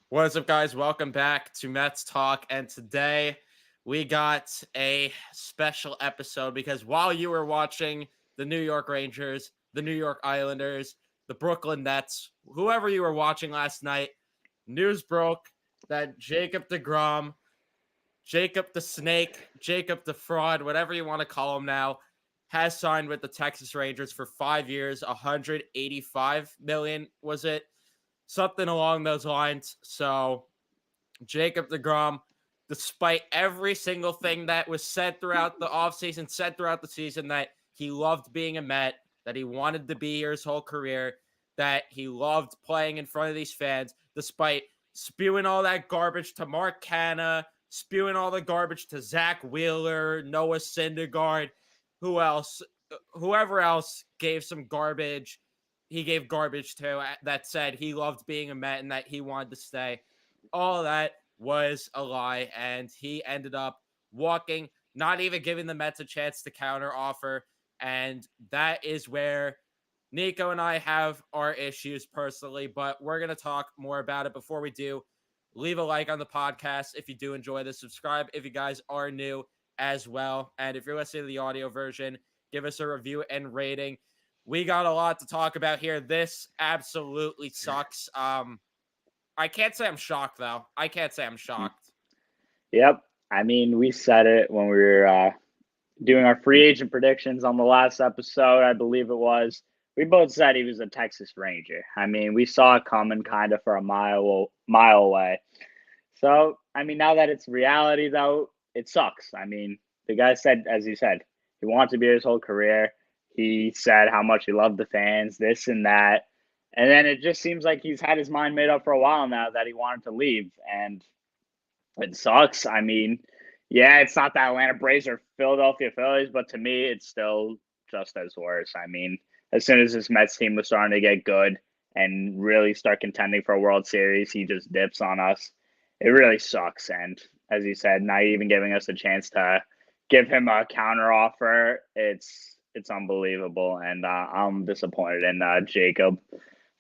What's up, guys? Welcome back to Mets Talk. And today we got a special episode because while you were watching the New York Rangers, the New York Islanders, the Brooklyn Nets, whoever you were watching last night, news broke that Jacob deGrom, Jacob the Snake, Jacob the Fraud, whatever you want to call him now, has signed with the Texas Rangers for 5 years, 185 million, was it? Something along those lines. So Jacob deGrom, despite every single thing that was said throughout the offseason, said throughout the season that he loved being a Met, that he wanted to be here his whole career, that he loved playing in front of these fans, despite spewing all that garbage to Mark Canha, spewing all the garbage to Zach Wheeler, Noah Syndergaard, who else? Whoever else gave some garbage, he gave garbage to that said he loved being a Met and that he wanted to stay. All that was a lie, and he ended up walking, not even giving the Mets a chance to counter offer. And that is where Nico and I have our issues personally, but we're going to talk more about it. Before we do, leave a like on the podcast if you do enjoy this. Subscribe if you guys are new as well. And if you're listening to the audio version, give us a review and rating. We got a lot to talk about here. This absolutely sucks. I can't say I'm shocked, though. I can't say I'm shocked. Yep. I mean, we said it when we were doing our free agent predictions on the last episode, I believe it was. We both said he was a Texas Ranger. I mean, we saw it coming kind of for a mile away. So, I mean, now that it's reality, though, it sucks. I mean, the guy said, as he said, he wanted to be his whole career. He said how much he loved the fans, this and that. And then it just seems like he's had his mind made up for a while now that he wanted to leave. And it sucks. I mean, yeah, it's not the Atlanta Braves or Philadelphia Phillies, but to me, it's still just as worse. I mean, as soon as this Mets team was starting to get good and really start contending for a World Series, he just dips on us. It really sucks. And as you said, not even giving us a chance to give him a counter offer. It's unbelievable, and I'm disappointed in Jacob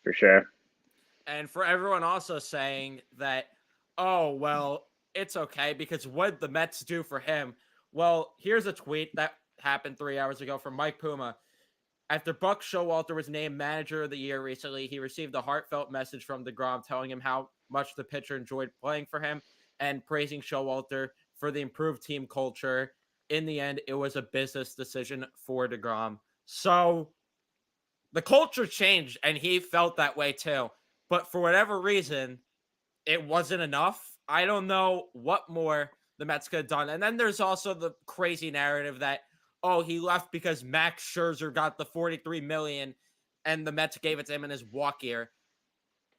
for sure. And for everyone also saying that, oh, well, it's okay because what did the Mets do for him? Well, here's a tweet that happened 3 hours ago from Mike Puma. After Buck Showalter was named Manager of the Year recently, he received a heartfelt message from deGrom telling him how much the pitcher enjoyed playing for him and praising Showalter for the improved team culture. In the end, it was a business decision for deGrom. So the culture changed, and he felt that way too. But for whatever reason, it wasn't enough. I don't know what more the Mets could have done. And then there's also the crazy narrative that, oh, he left because Max Scherzer got the 43 million and the Mets gave it to him in his walk year.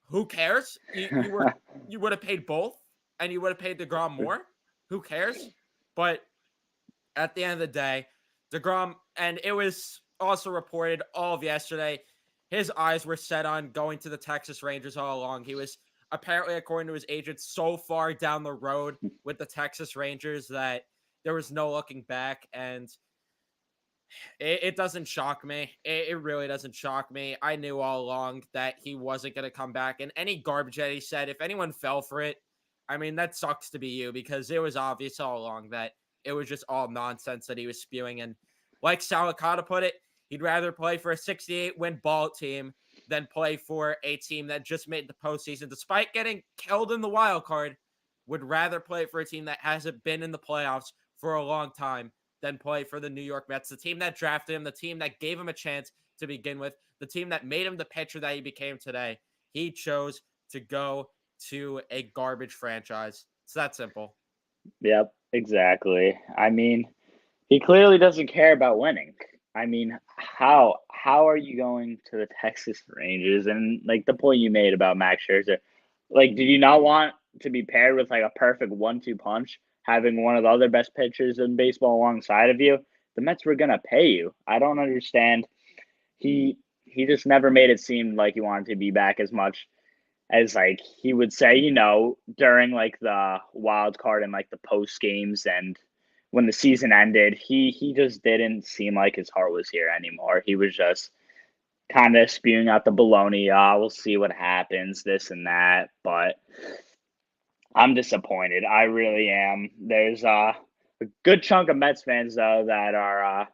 Who cares? You would have paid both and you would have paid deGrom more. Who cares? But at the end of the day, deGrom, and it was also reported all of yesterday, his eyes were set on going to the Texas Rangers all along. He was apparently, according to his agent, so far down the road with the Texas Rangers that there was no looking back. And it doesn't shock me. It really doesn't shock me. I knew all along that he wasn't going to come back. And any garbage that he said, if anyone fell for it, I mean, that sucks to be you because it was obvious all along that it was just all nonsense that he was spewing. And like Salicata put it, he'd rather play for a 68 win ball team than play for a team that just made the postseason, despite getting killed in the wild card. Would rather play for a team that hasn't been in the playoffs for a long time than play for the New York Mets, the team that drafted him, the team that gave him a chance to begin with, the team that made him the pitcher that he became today. He chose to go to a garbage franchise. It's that simple. Yep, exactly. I mean, he clearly doesn't care about winning. I mean, how are you going to the Texas Rangers? And like the point you made about Max Scherzer, like, did you not want to be paired with like a perfect 1-2 punch, having one of the other best pitchers in baseball alongside of you? The Mets were gonna pay you. I don't understand. He just never made it seem like he wanted to be back as much as like he would say, during like the wild card and like the post games and when the season ended, he just didn't seem like his heart was here anymore. He was just kind of spewing out the baloney. We'll see what happens, this and that. But I'm disappointed. I really am. There's a good chunk of Mets fans though that are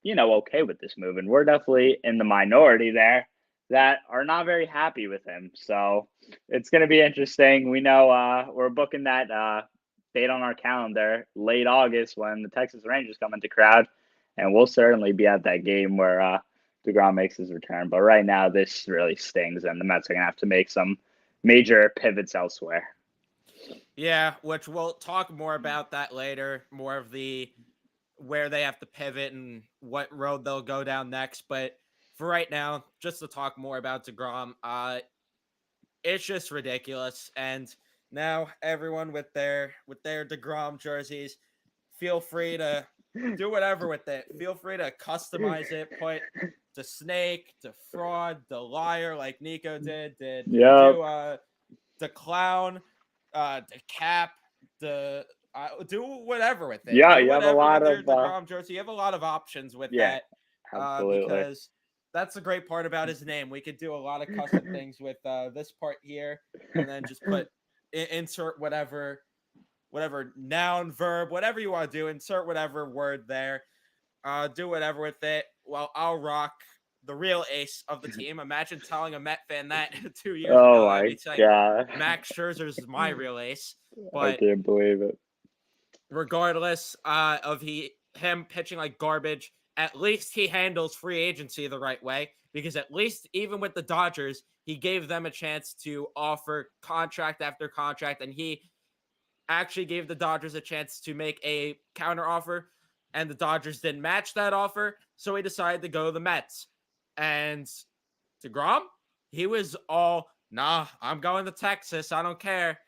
okay with this move, and we're definitely in the minority there that are not very happy with him. So it's going to be interesting. We know we're booking that date on our calendar late August when the Texas Rangers come into crowd, and we'll certainly be at that game where deGrom makes his return. But right now, this really stings, and the Mets are going to have to make some major pivots elsewhere. Yeah, which we'll talk more about that later, more of the where they have to pivot and what road they'll go down next. But for right now, just to talk more about deGrom, it's just ridiculous. And now everyone with their deGrom jerseys, feel free to do whatever with it. Feel free to customize it. Put deSnake, deFraud, deLiar, like Nico did Yep. do the clown, the cap, do whatever with it. Yeah, Do you have a whatever lot with your of deGrom jersey. You have a lot of options with yeah, that, absolutely. because that's the great part about his name. We could do a lot of custom things with this part here, and then just put insert whatever noun, verb, whatever you want to do. Insert whatever word there. Do whatever with it. Well, I'll rock the real ace of the team. Imagine telling a Met fan that 2 years Oh ago. I'd my be saying god. Max Scherzer's my real ace. I But can't believe it. regardless of him pitching like garbage, at least he handles free agency the right way, because at least even with the Dodgers, he gave them a chance to offer contract after contract, and he actually gave the Dodgers a chance to make a counter offer, and the Dodgers didn't match that offer, so he decided to go to the Mets. And deGrom, he was all, nah, I'm going to Texas. I don't care.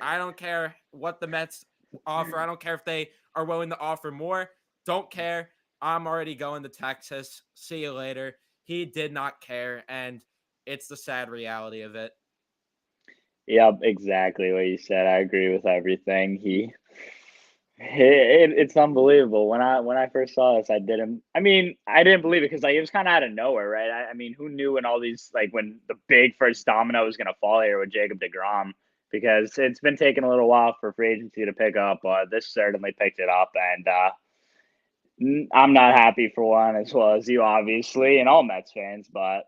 I don't care what the Mets offer. I don't care if they are willing to offer more. Don't care. I'm already going to Texas. See you later. He did not care, and it's the sad reality of it. Yep, exactly what you said. I agree with everything. It's unbelievable. When I first saw this, I didn't. I mean, I didn't believe it because like it was kind of out of nowhere, right? I mean, who knew when all these like when the big first domino was gonna fall here with Jacob deGrom? Because it's been taking a little while for free agency to pick up, but this certainly picked it up, and I'm not happy for one as well as you, obviously, and all Mets fans, but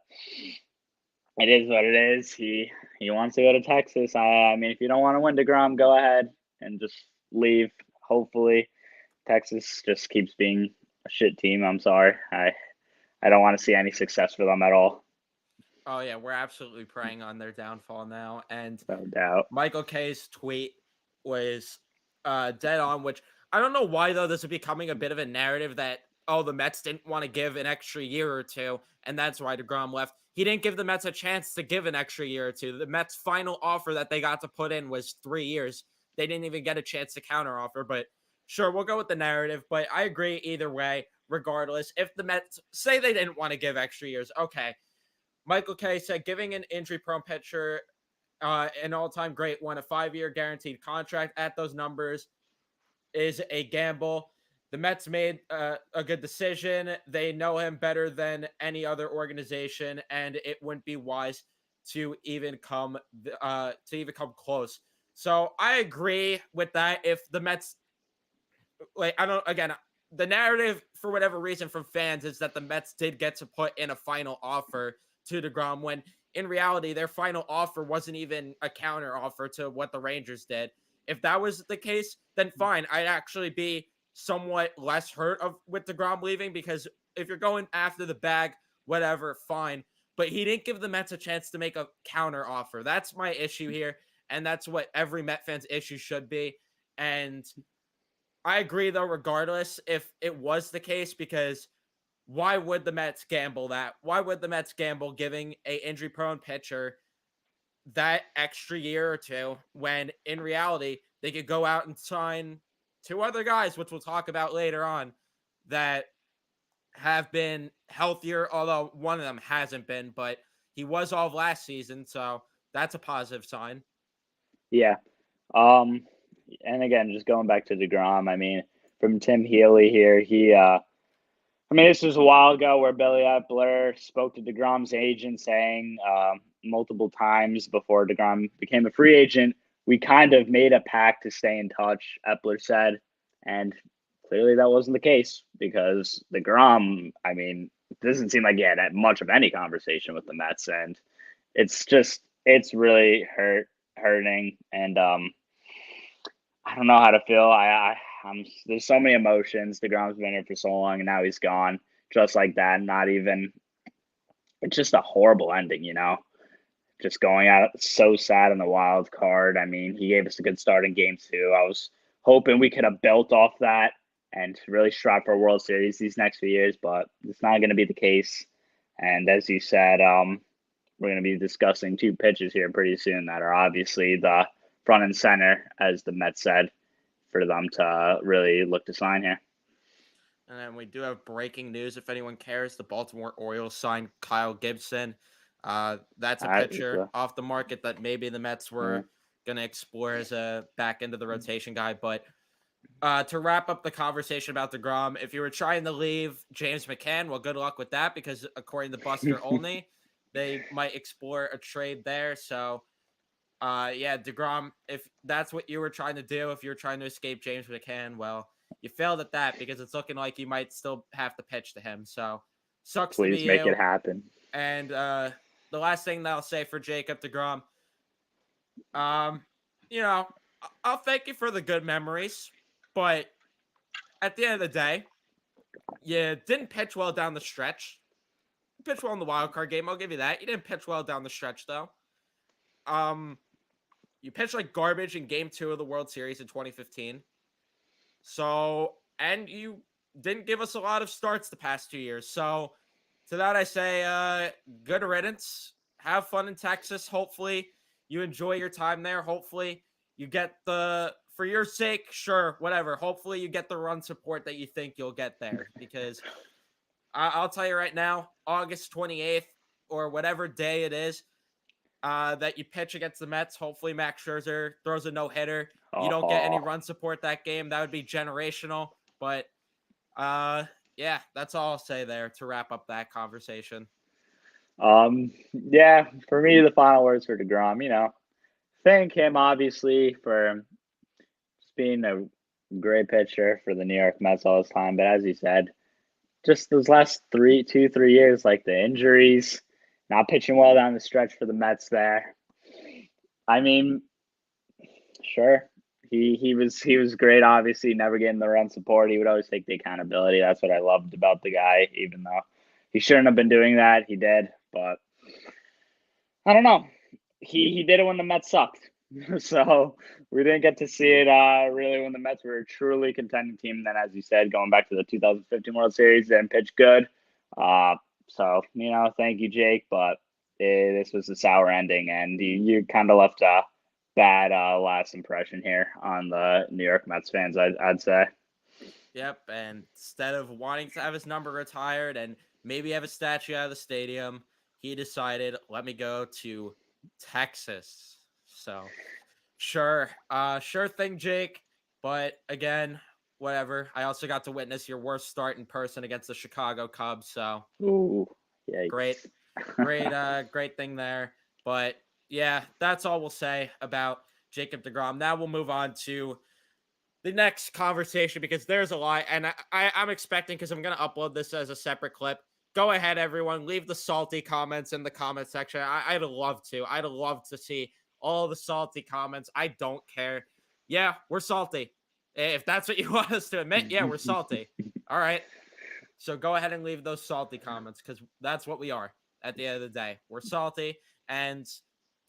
it is what it is. He wants to go to Texas. I mean, if you don't want to win deGrom, go ahead and just leave. Hopefully, Texas just keeps being a shit team. I'm sorry. I don't want to see any success for them at all. Oh, yeah, we're absolutely preying on their downfall now. And No doubt. Michael K's tweet was dead on, which I don't know why, though, this is becoming a bit of a narrative that, oh, the Mets didn't want to give an extra year or two, and that's why deGrom left. He didn't give the Mets a chance to give an extra year or two. The Mets' final offer that they got to put in was 3 years. They didn't even get a chance to counteroffer, but sure, we'll go with the narrative. But I agree either way, regardless. If the Mets say they didn't want to give extra years, okay. Michael K said giving an injury prone pitcher an all time great one, a 5 year guaranteed contract at those numbers is a gamble. The Mets made a good decision. They know him better than any other organization, and it wouldn't be wise to even come close. So I agree with that. If the Mets, like, I don't, again, the narrative for whatever reason from fans is that the Mets did get to put in a final offer to deGrom, when in reality their final offer wasn't even a counter offer to what the Rangers did. If that was the case, then fine. I'd actually be somewhat less hurt of with deGrom leaving, because if you're going after the bag, whatever, fine. But he didn't give the Mets a chance to make a counter offer. That's my issue here, and that's what every Met fan's issue should be. And I agree, though, regardless, if it was the case, because why would the Mets gamble that? Why would the Mets gamble giving a injury prone pitcher that extra year or two, when in reality they could go out and sign two other guys, which we'll talk about later on, that have been healthier, although one of them hasn't been, but he was all of last season, so that's a positive sign. Yeah. Um. And again, just going back to deGrom. I mean, from Tim Healy here, I mean, this was a while ago where Billy Epler spoke to deGrom's agent saying multiple times before deGrom became a free agent, we kind of made a pact to stay in touch, Epler said, and clearly that wasn't the case because deGrom, I mean, it doesn't seem like he had much of any conversation with the Mets, and it's really hurting, and I don't know how to feel. I'm there's so many emotions. deGrom's been here for so long, and now he's gone just like that. Not even. It's just a horrible ending, just going out so sad in the wild card. I mean, he gave us a good start in game 2. I was hoping we could have built off that and really strive for a World Series these next few years, but it's not going to be the case. And as you said, we're going to be discussing 2 pitches here pretty soon that are obviously the front and center, as the Mets said, for them to really look to sign here. And then we do have breaking news. If anyone cares, the Baltimore Orioles signed Kyle Gibson. That's a pitcher off the market that maybe the Mets were going to explore as a back end of the rotation guy. But to wrap up the conversation about deGrom, if you were trying to leave James McCann, well, good luck with that, because according to Buster Olney, they might explore a trade there. So, yeah, deGrom, if that's what you were trying to do, if you're trying to escape James McCann, well, you failed at that because it's looking like you might still have to pitch to him. So, sucks to be you. Please make it happen. And the last thing that I'll say for Jacob deGrom, I'll thank you for the good memories, but at the end of the day, you didn't pitch well down the stretch. You pitched well in the wild card game. I'll give you that. You didn't pitch well down the stretch, though. You pitched like garbage in game 2 of the World Series in 2015. So, and you didn't give us a lot of starts the past 2 years. So, to that I say, good riddance. Have fun in Texas. Hopefully, you enjoy your time there. Hopefully, you get for your sake, sure, whatever. Hopefully, you get the run support that you think you'll get there. Because I'll tell you right now, August 28th or whatever day it is that you pitch against the Mets, hopefully Max Scherzer throws a no-hitter. You don't get any run support that game. That would be generational. But, yeah, that's all I'll say there to wrap up that conversation. Yeah, for me, the final words for deGrom, thank him, obviously, for just being a great pitcher for the New York Mets all this time. But as you said, just those last 3 years, like the injuries, not pitching well down the stretch for the Mets there. I mean, sure, he was great, obviously, never getting the run support. He would always take the accountability. That's what I loved about the guy, even though he shouldn't have been doing that. He did, but I don't know. He did it when the Mets sucked. So we didn't get to see it really when the Mets were a truly contending team. And then, as you said, going back to the 2015 World Series, didn't pitch good. So, thank you, Jake. But this was a sour ending, and you kind of left a bad last impression here on the New York Mets fans, I'd say. Yep, and instead of wanting to have his number retired and maybe have a statue out of the stadium, he decided, let me go to Texas. So, sure thing, Jake. But again, whatever. I also got to witness your worst start in person against the Chicago Cubs. So, ooh, yikes. great thing there. But yeah, that's all we'll say about Jacob deGrom. Now we'll move on to the next conversation because there's a lot, and I'm expecting, because I'm going to upload this as a separate clip. Go ahead, everyone. Leave the salty comments in the comment section. I'd love to. I'd love to see all the salty comments. I don't care. Yeah, we're salty. If that's what you want us to admit, yeah, we're salty. All right. So go ahead and leave those salty comments, because that's what we are at the end of the day. We're salty, and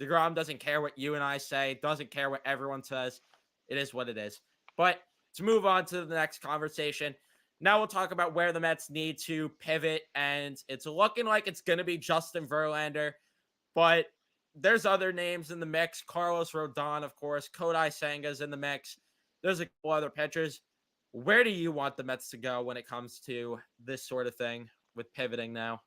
deGrom doesn't care what you and I say, doesn't care what everyone says. It is what it is. But to move on to the next conversation, now we'll talk about where the Mets need to pivot, and it's looking like it's going to be Justin Verlander, but there's other names in the mix. Carlos Rodon, of course. Kodai Senga's in the mix. There's a couple other pitchers. Where do you want the Mets to go when it comes to this sort of thing with pivoting now?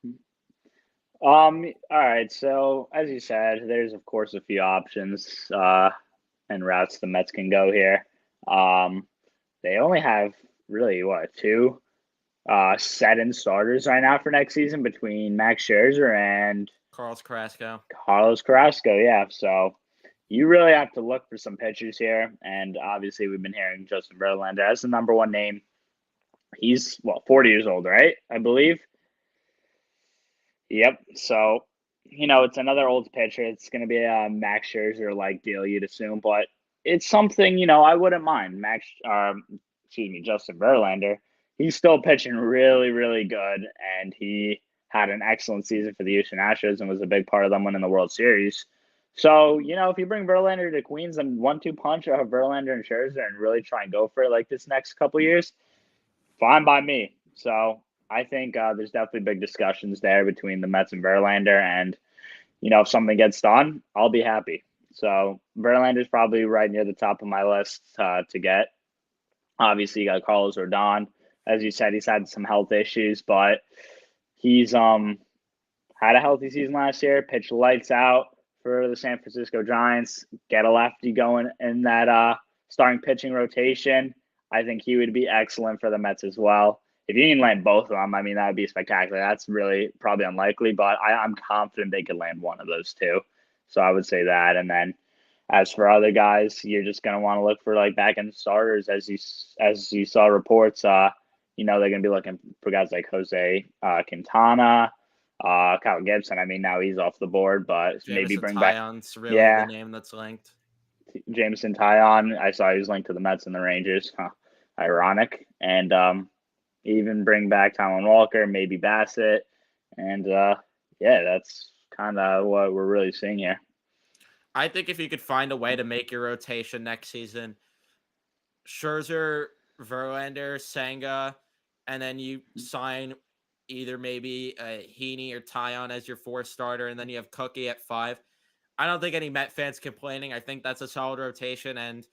All right. So as you said, there's of course a few options and routes the Mets can go here. They only have really 2 set-in starters right now for next season between Max Scherzer and Carlos Carrasco. Yeah. So you really have to look for some pitchers here. And obviously, we've been hearing Justin Verlander as the number one name. He's, 40 years old, right? I believe. Yep. So, it's another old pitcher. It's going to be a Max Scherzer like deal, you'd assume, but it's something, I wouldn't mind. Justin Verlander, he's still pitching really, really good. And he had an excellent season for the Houston Astros and was a big part of them winning the World Series. So, if you bring Verlander to Queens and 1-2 punch of Verlander and Scherzer and really try and go for it like this next couple years, fine by me. So I think there's definitely big discussions there between the Mets and Verlander. And, if something gets done, I'll be happy. So Verlander's probably right near the top of my list to get. Obviously, you got Carlos Rodon. As you said, he's had some health issues, but he's had a healthy season last year, pitched lights out for the San Francisco Giants, get a lefty going in that starting pitching rotation. I think he would be excellent for the Mets as well. If you can land both of them, I mean, that would be spectacular. That's really probably unlikely, but I'm confident they could land one of those two. So I would say that. And then as for other guys, you're just going to want to look for like back end starters as you saw reports. They're going to be looking for guys like Jose Quintana, Kyle Gibson. I mean, now he's off the board, but maybe Jameson bring back, Taillon's really the yeah, name that's linked. Jameson Taillon. I saw he was linked to the Mets and the Rangers. Huh. Ironic. And even bring back Tylen Walker, maybe Bassett. And that's kind of what we're really seeing here. I think if you could find a way to make your rotation next season, Scherzer, Verlander, Senga, and then you sign either maybe Heaney or Tyon as your fourth starter, and then you have Cookie at 5. I don't think any Met fans complaining. I think that's a solid rotation, and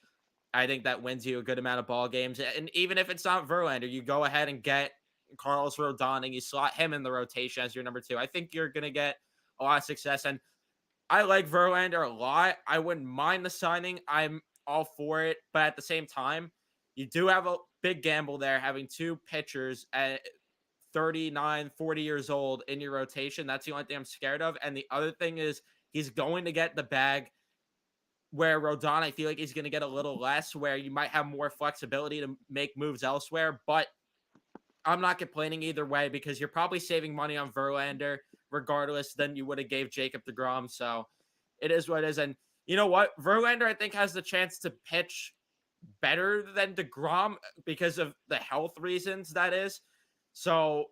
I think that wins you a good amount of ball games. And even if it's not Verlander, you go ahead and get Carlos Rodon and you slot him in the rotation as your number 2. I think you're going to get a lot of success. And I like Verlander a lot. I wouldn't mind the signing. I'm all for it. But at the same time, you do have a big gamble there having 2 pitchers at 39, 40 years old in your rotation. That's the only thing I'm scared of. And the other thing is he's going to get the bag where Rodon, I feel like he's going to get a little less, where you might have more flexibility to make moves elsewhere. But I'm not complaining either way because you're probably saving money on Verlander regardless than you would have gave Jacob deGrom. So it is what it is. And you know what? Verlander, I think, has the chance to pitch better than deGrom because of the health reasons, that is. So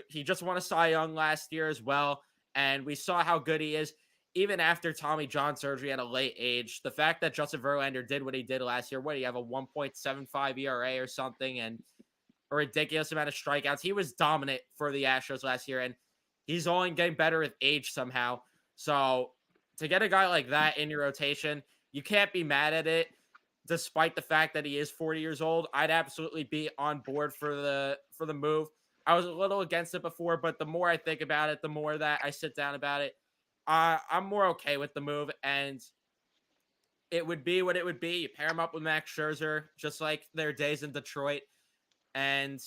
he just won a Cy Young last year as well. And we saw how good he is even after Tommy John surgery at a late age. The fact that Justin Verlander did what he did last year, what do you have, a 1.75 ERA or something, and a ridiculous amount of strikeouts. He was dominant for the Astros last year, and he's only getting better with age somehow. So to get a guy like that in your rotation, you can't be mad at it. Despite the fact that he is 40 years old, I'd absolutely be on board for the move. I was a little against it before, but the more I think about it, the more that I sit down about it, I'm more okay with the move, and it would be what it would be. You pair him up with Max Scherzer, just like their days in Detroit, and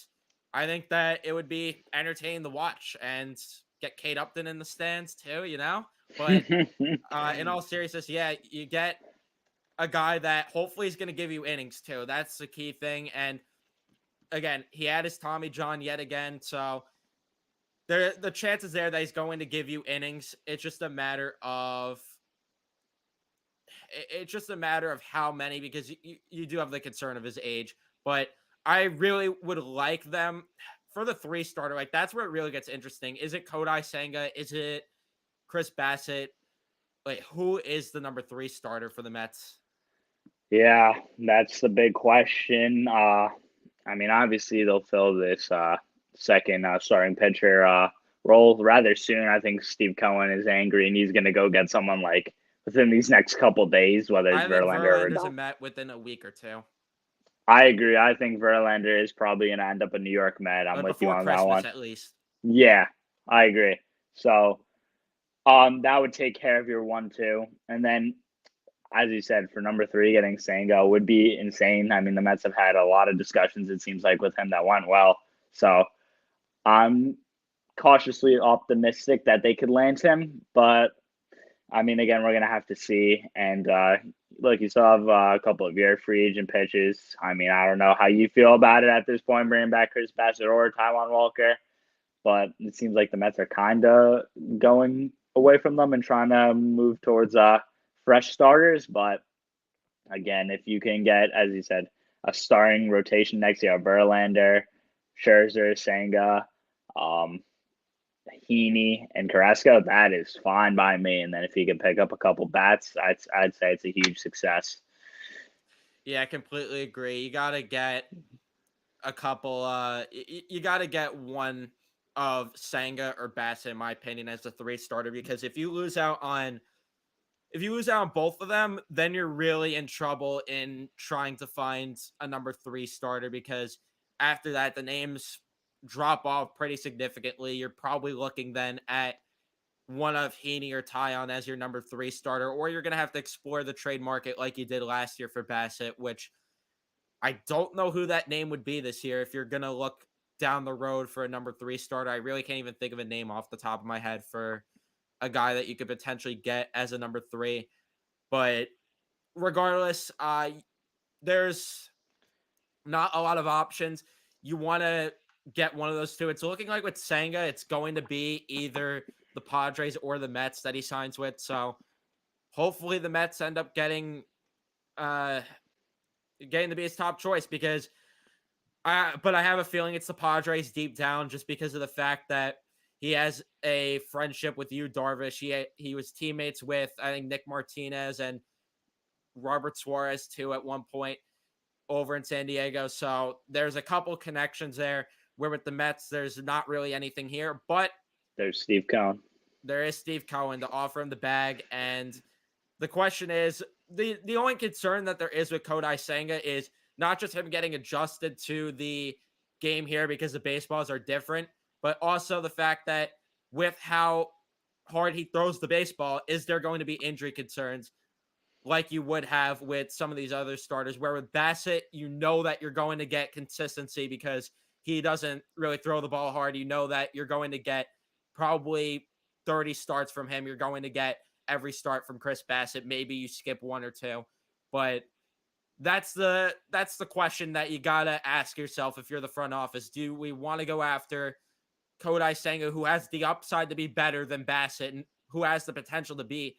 I think that it would be entertaining to watch and get Kate Upton in the stands too, But in all seriousness, yeah, you get a guy that hopefully is going to give you innings too. That's the key thing. And again, he had his Tommy John yet again, so the chances there that he's going to give you innings. It's just a matter of how many, because you do have the concern of his age. But I really would like them for the 3 starter. Like, that's where it really gets interesting. Is it Kodai Senga? Is it Chris Bassett? Like, who is the number 3 starter for the Mets? Yeah, that's the big question. I mean, obviously they'll fill this second starting pitcher role rather soon. I think Steve Cohen is angry and he's going to go get someone like within these next couple days, whether it's I think Verlander or Verlander's a Rodon. Met within a week or 2. I agree. I think Verlander is probably going to end up a New York Met. I'm But with you before on that Christmas, one. at least. Yeah, I agree. So that would take care of your 1-2, and then as you said, for number 3, getting Senga would be insane. I mean, the Mets have had a lot of discussions, it seems like, with him that went well. So I'm cautiously optimistic that they could land him. But I mean, again, we're gonna have to see. And look, you still have a couple of your free agent pitches. I mean, I don't know how you feel about it at this point, bringing back Chris Bassett or Taiwan Walker, but it seems like the Mets are kind of going away from them and trying to move towards fresh starters. But again, if you can get, as you said, a starting rotation next year, Verlander, Scherzer, Senga, um, Heaney, and Carrasco, that is fine by me. And then if he can pick up a couple bats, I'd say it's a huge success. Yeah, I completely agree. You got to get a couple you got to get one of Sanga or Bassett in my opinion as the three starter, because if you lose out on both of them, then you're really in trouble in trying to find a number three starter, because after that the names drop off pretty significantly. You're probably looking then at one of Heaney or Tyon as your number three starter, or you're going to have to explore the trade market like you did last year for Bassett, which I don't know who that name would be this year. If you're going to look down the road for a number three starter, I really can't even think of a name off the top of my head for a guy that you could potentially get as a number three. But regardless, there's not a lot of options. You want to get one of those two. It's looking like with Sanga, it's going to be either the Padres or the Mets that he signs with. So hopefully the Mets end up uh getting to be his top choice, because but I have a feeling it's the Padres deep down, just because of the fact that he has a friendship with you, Darvish. He was teammates with, I think, Nick Martinez and Robert Suarez too at one point over in San Diego. So there's a couple connections there. Where with the Mets, there's not really anything here, but There's Steve Cohen. there is Steve Cohen to offer him the bag. And the question is, the only concern that there is with Kodai Senga is not just him getting adjusted to the game here because the baseballs are different, but also the fact that with how hard he throws the baseball, is there going to be injury concerns like you would have with some of these other starters, where with Bassett, you know that you're going to get consistency because he doesn't really throw the ball hard. You know that you're going to get probably 30 starts from him. You're going to get every start from Chris Bassett. Maybe you skip one or two, but that's the question that you gotta ask yourself if you're the front office. Do we want to go after Kodai Senga, who has the upside to be better than Bassett and who has the potential to be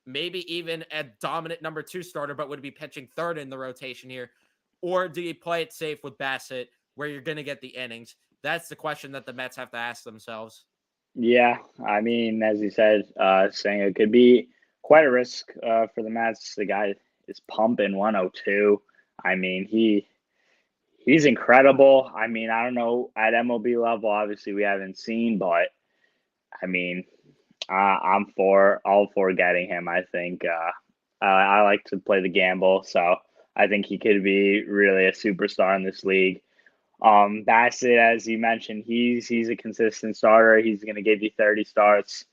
maybe even a dominant number two starter, but would be pitching third in the rotation here? Or do you play it safe with Bassett where you're going to get the innings? That's the question that the Mets have to ask themselves. Yeah, I mean, as you said, saying it could be quite a risk for the Mets. The guy is pumping 102. I mean, he's incredible. I mean, I don't know at MLB level. Obviously, we haven't seen, but I mean, I'm for all for getting him. I think I like to play the gamble, so I think he could be really a superstar in this league. Bassett, as you mentioned, he's a consistent starter. He's going to give you 30 starts.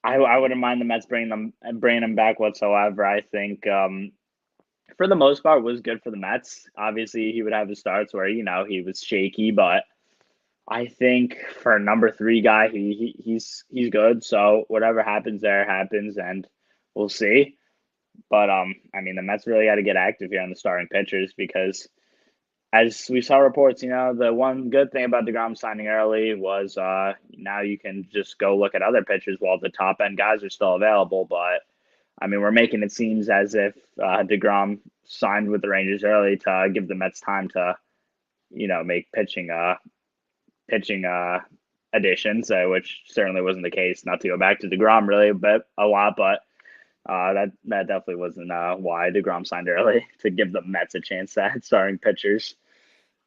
I wouldn't mind the Mets bringing him back whatsoever. I think for the most part was good for the Mets. Obviously, he would have the starts where he was shaky, but I think for a number three guy, he's good. So whatever happens there happens, and we'll see. But I mean, the Mets really got to get active here on the starting pitchers because as we saw reports, the one good thing about deGrom signing early was now you can just go look at other pitchers while the top end guys are still available. But I mean, we're making it seem as if deGrom signed with the Rangers early to give the Mets time to, make pitching additions, which certainly wasn't the case. Not to go back to deGrom really, but a lot, but that definitely wasn't why deGrom signed early to give the Mets a chance at starting pitchers.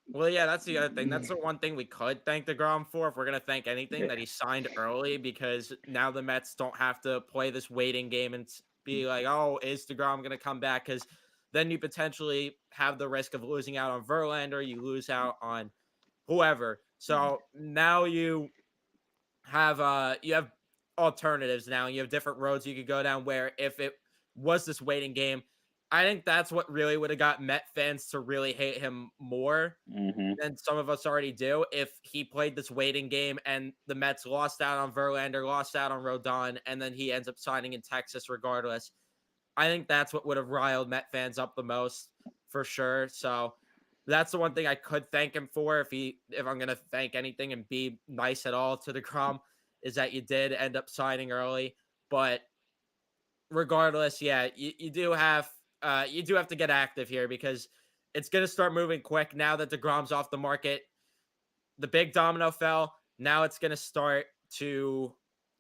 Well, yeah, that's the other thing. That's the one thing we could thank DeGrom for, if we're going to thank anything, that he signed early, because now the Mets don't have to play this waiting game and be like, oh, is DeGrom going to come back? Because then you potentially have the risk of losing out on Verlander. You lose out on whoever. So now you have alternatives now. You have different roads you could go down, where if it was this waiting game, I think that's what really would have got Met fans to really hate him more Hmm. than some of us already do if he played this waiting game and the Mets lost out on Verlander, lost out on Rodon, and then he ends up signing in Texas regardless. I think that's what would have riled Met fans up the most for sure. So that's the one thing I could thank him for if I'm gonna thank anything and be nice at all to deGrom is that you did end up signing early. But regardless, yeah, you do have to get active here because it's gonna start moving quick now that deGrom's off the market. The big domino fell. Now it's gonna start to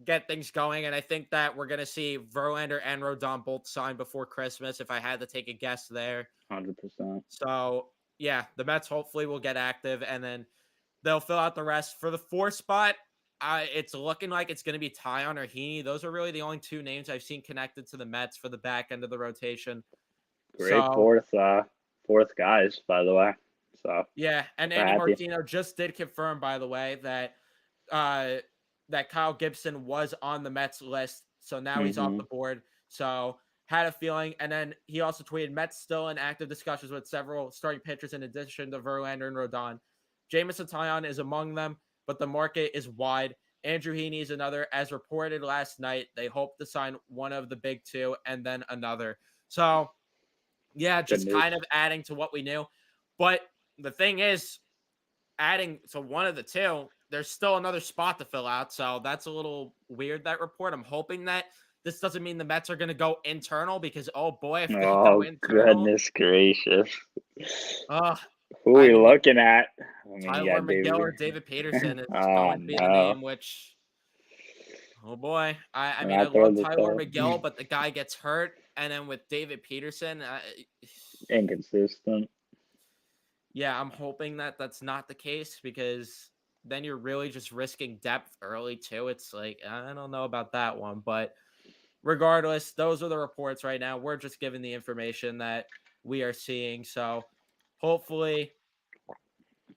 get things going. And I think that we're gonna see Verlander and Rodon both sign before Christmas, if I had to take a guess there. 100%. So yeah, the Mets hopefully will get active and then they'll fill out the rest. For the fourth spot, it's looking like it's going to be Tyon or Heaney. Those are really the only two names I've seen connected to the Mets for the back end of the rotation. Great So fourth guys, by the way. So yeah, and we're Andy happy. Martino just did confirm, by the way, uh, that Kyle Gibson was on the Mets list. So now he's off Hmm. the board. So had a feeling. And then he also tweeted Mets still in active discussions with several starting pitchers in addition to Verlander and Rodon. Jamison Tyon is among them, but the market is wide. Andrew Heaney is another. As reported last night, they hope to sign one of the big two and then another. So yeah, Good just kind news. of adding to what we knew. But the thing is, adding to one of the two, there's still another spot to fill out. So that's a little weird, that report. I'm hoping that this doesn't mean the Mets are going to go internal because, oh boy, if they go Oh internal, goodness gracious. uh, Who are we either looking at? I mean, you Tyler got McGill David. or David Peterson is Oh going to be the no. name, which, oh boy. I And mean, I I throw love the Tyler thought. McGill, but the guy gets hurt. And then with David Peterson, Inconsistent. yeah, I'm hoping that that's not the case because then you're really just risking depth early too. It's like I don't know about that one, but regardless, those are the reports right now. We're just giving the information that we are seeing. So hopefully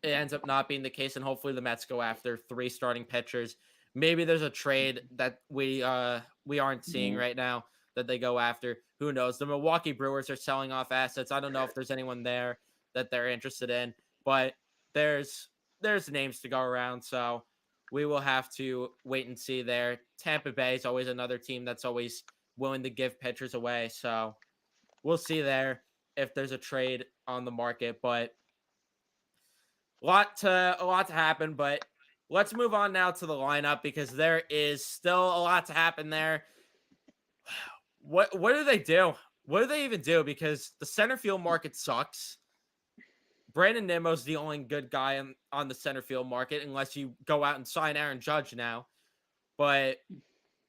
it ends up not being the case, and hopefully the Mets go after three starting pitchers. Maybe there's a trade that we aren't seeing Mhm. right now that they go after. Who knows? The Milwaukee Brewers are selling off assets. I don't know if there's anyone there that they're interested in, but there's there's names to go around. So we will have to wait and see there. Tampa Bay is always another team that's always willing to give pitchers away. So we'll see there if there's a trade on the market. But a lot to happen, but let's move on now to the lineup because there is still a lot to happen there. What do they do? What do they even do? Because the center field market sucks. Brandon Nimmo's the only good guy on the center field market, unless you go out and sign Aaron Judge now. But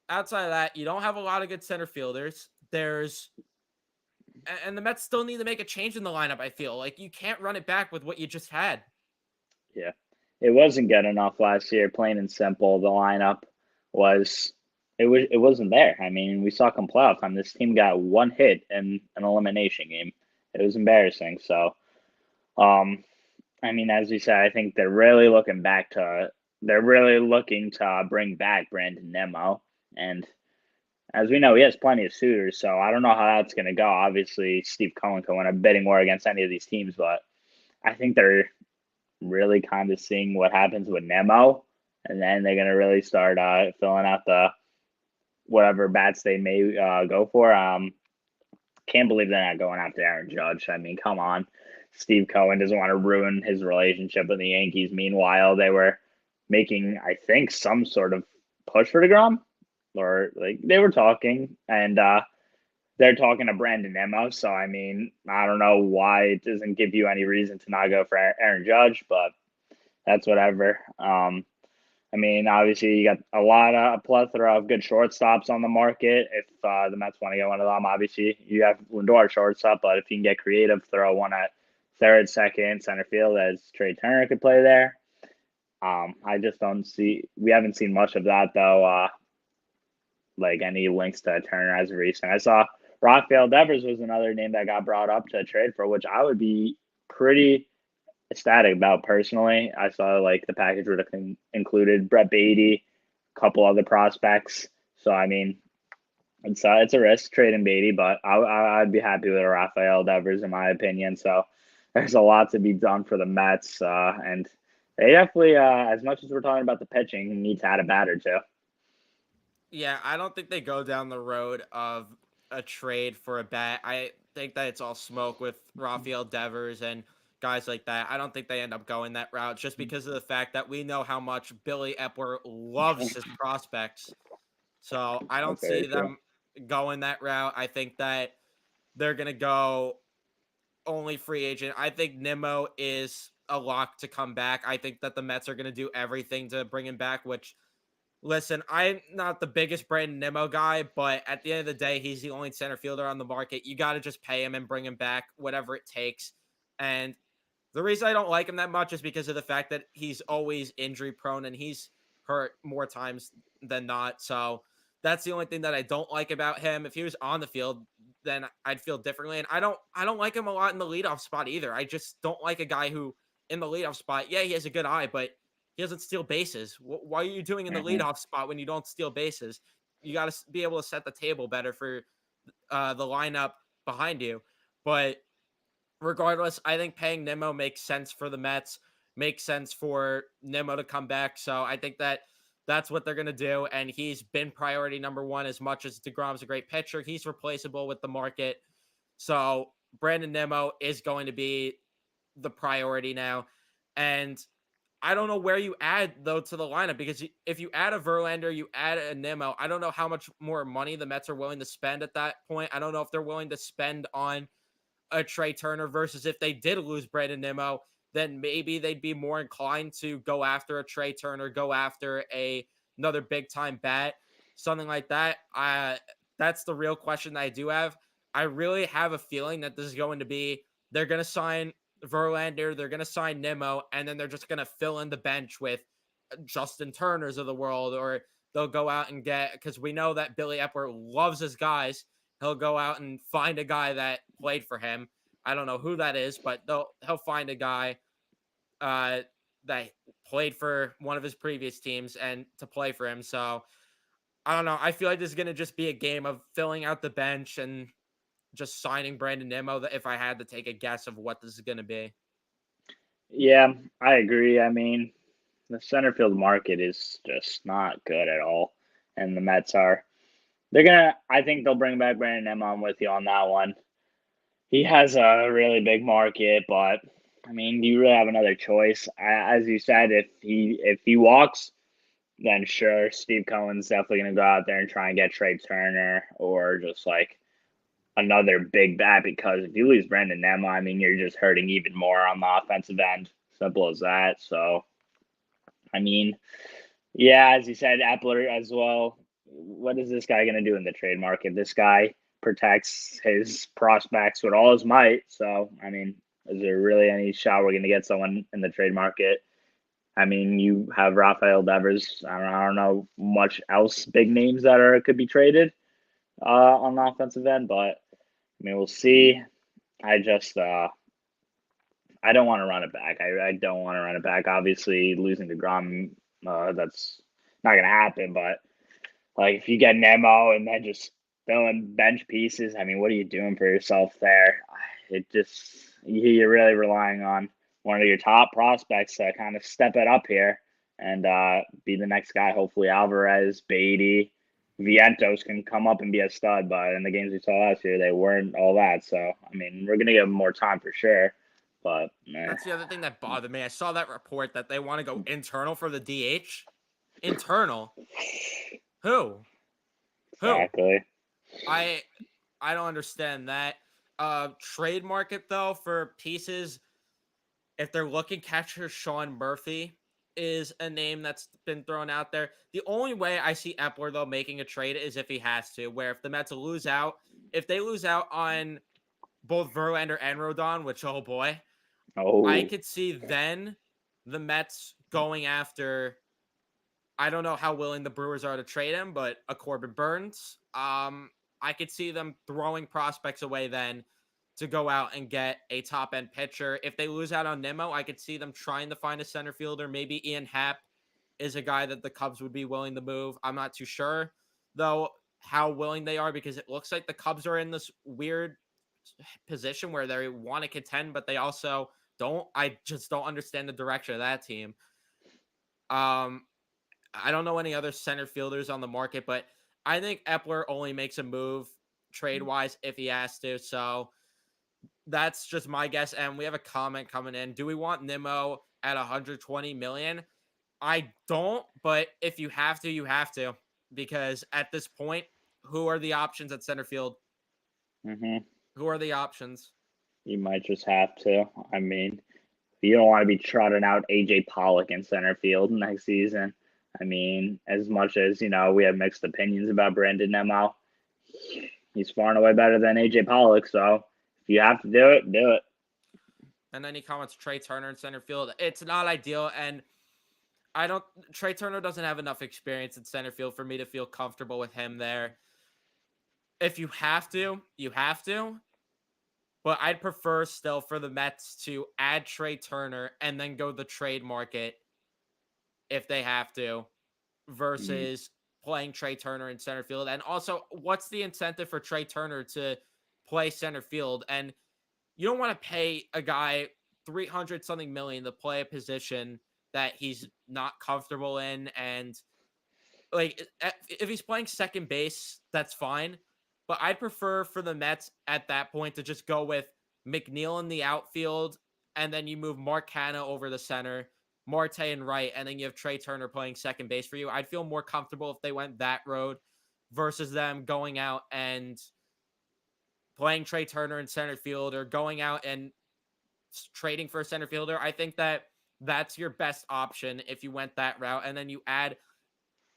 outside of that, you don't have a lot of good center fielders. And the Mets still need to make a change in the lineup. I feel like you can't run it back with what you just had. Yeah. It wasn't good enough last year, plain and simple. The lineup was it wasn't there. I mean, we saw come playoff time. This team got one hit in an elimination game. It was embarrassing. So I mean, as you said, I think they're really looking to bring back Brandon Nimmo. And as we know, he has plenty of suitors, so I don't know how that's gonna go. Obviously, Steve Cohen can win a bidding war against any of these teams, but I think they're really kind of seeing what happens with Nemo, and then they're gonna really start filling out the whatever bats they may go for. Can't believe they're not going after Aaron Judge. I mean, come on. Steve Cohen doesn't want to ruin his relationship with the Yankees. Meanwhile, they were making, I think, some sort of push for DeGrom, or like they were talking, and they're talking to Brandon Nimmo. So I mean, I don't know why it doesn't give you any reason to not go for Aaron Judge, but that's whatever. I mean, obviously, you got a plethora of good shortstops on the market. If the Mets want to get one of them, obviously, you have Lindor shortstop, but if you can get creative, throw one at third, second, center field, as Trey Turner could play there. I just don't see, we haven't seen much of that, though, like any links to Turner as of recent. I saw Rafael Devers was another name that got brought up to trade for, which I would be pretty ecstatic about personally. I saw like the package would have included Brett Beatty, a couple other prospects. So I mean, It's a risk trading Beatty, but I'd be happy with a Rafael Devers in my opinion. So there's a lot to be done for the Mets, and they definitely, as much as we're talking about the pitching, need to add a batter too. Yeah, I don't think they go down the road of a trade for a bat. I think that it's all smoke with Rafael Devers and guys like that. I don't think they end up going that route just because of the fact that we know how much Billy Epler loves his prospects. So I don't That's very see true. them going that route. I think that they're going to go only free agent. I think Nimmo is a lock to come back. I think that the Mets are going to do everything to bring him back, which listen, I'm not the biggest Brandon Nimmo guy, but at the end of the day, he's the only center fielder on the market. You got to just pay him and bring him back, whatever it takes. And the reason I don't like him that much is because of the fact that he's always injury prone and he's hurt more times than not. So that's the only thing that I don't like about him. If he was on the field, then I'd feel differently. And I don't like him a lot in the leadoff spot either. I just don't like a guy who in the leadoff spot, yeah, he has a good eye, but he doesn't steal bases. Why are you doing in the Hmm. leadoff spot when you don't steal bases? You got to be able to set the table better for the lineup behind you. But regardless, I think paying Nimmo makes sense for the Mets, makes sense for Nimmo to come back. So I think that that's what they're going to do. And he's been priority number one as much as DeGrom's a great pitcher. He's replaceable with the market. So Brandon Nimmo is going to be the priority now. And I don't know where you add though to the lineup because if you add a Verlander, you add a Nimmo. I don't know how much more money the Mets are willing to spend at that point. I don't know if they're willing to spend on a Trey Turner versus if they did lose Brandon Nimmo, then maybe they'd be more inclined to go after a Trey Turner, go after another big time bat, something like that. That's the real question that I do have. I really have a feeling that this is going to be they're going to sign Verlander, they're going to sign Nimmo, and then they're just going to fill in the bench with Justin Turners of the world, or they'll go out and get because we know that Billy Epler loves his guys. He'll go out and find a guy that played for him. I don't know who that is, but he'll find a guy uh, that played for one of his previous teams and to play for him. So I don't know. I feel like this is gonna just be a game of filling out the bench and just signing Brandon Nimmo. If I had to take a guess of what this is gonna be. Yeah, I agree. I mean, the center field market is just not good at all, and the Mets are. They're gonna. I think they'll bring back Brandon Emma. I'm with you on that one. He has a really big market, but I mean, do you really have another choice? As you said, if he walks, then sure, Steve Cohen's definitely gonna go out there and try and get Trey Turner or just like another big bat. Because if you lose Brandon Emma, I mean, you're just hurting even more on the offensive end. Simple as that. So, I mean, yeah, as you said, Epler as well. What is this guy going to do in the trade market? This guy protects his prospects with all his might. So, I mean, is there really any shot we're going to get someone in the trade market? I mean, you have Rafael Devers. I don't know much else big names that are could be traded on the offensive end, but I mean, we'll see. I just I don't want to run it back. I don't want to run it back. Obviously, losing to Grom, that's not going to happen. But like, if you get Nemo and then just fill in bench pieces, I mean, what are you doing for yourself there? It just you're really relying on one of your top prospects to kind of step it up here and be the next guy. Hopefully, Alvarez, Beatty, Vientos can come up and be a stud. But in the games we saw last year, they weren't all that. So I mean, we're gonna give them more time for sure. But That's the other thing that bothered me. I saw that report that they want to go internal for the DH. Internal? Who? Who? exactly. I I don't understand that. Trade market though for pieces. If they're looking catcher, Sean Murphy is a name that's been thrown out there. The only way I see Epler though making a trade is if he has to. Where if the Mets lose out, if they lose out on both Verlander and Rodon, which oh boy, I Oh, could see then the Mets going after. I don't know how willing the Brewers are to trade him, but a Corbin Burns. I could see them throwing prospects away then to go out and get a top end pitcher. If they lose out on Nimmo, I could see them trying to find a center fielder. Maybe Ian Happ is a guy that the Cubs would be willing to move. I'm not too sure though. how willing they are, because it looks like the Cubs are in this weird position where they want to contend, but they also don't. I just don't understand the direction of that team. Um, I don't know any other center fielders on the market, but I think Epler only makes a move trade wise if he has to. So that's just my guess. And we have a comment coming in. Do we want Nimmo at 120 million? I don't, but if you have to, you have to. Because at this point, who are the options at center field? Hmm. Who are the options? You might just have to. I mean, you don't want to be trotting out AJ Pollock in center field next season. I mean, as much as we have mixed opinions about Brandon Nemo, he's far and away better than AJ Pollock. So if you have to do it, do it. And then he comments Trey Turner in center field. It's not ideal, and I don't. Trey Turner doesn't have enough experience in center field for me to feel comfortable with him there. If you have to, you have to. But I'd prefer still for the Mets to add Trey Turner and then go the trade market if they have to, Mhm. versus playing Trey Turner in center field. And also, what's the incentive for Trey Turner to play center field? And you don't want to pay a guy 300 something million to play a position that he's not comfortable in. And like, if he's playing second base, that's fine. But I'd prefer for the Mets at that point to just go with McNeil in the outfield, and then you move Mark Canha over the center, Marte in right, and then you have Trey Turner playing second base for you. I'd feel more comfortable if they went that road versus them going out and playing Trey Turner in center field, or going out and trading for a center fielder. I think that that's your best option if you went that route, and then you add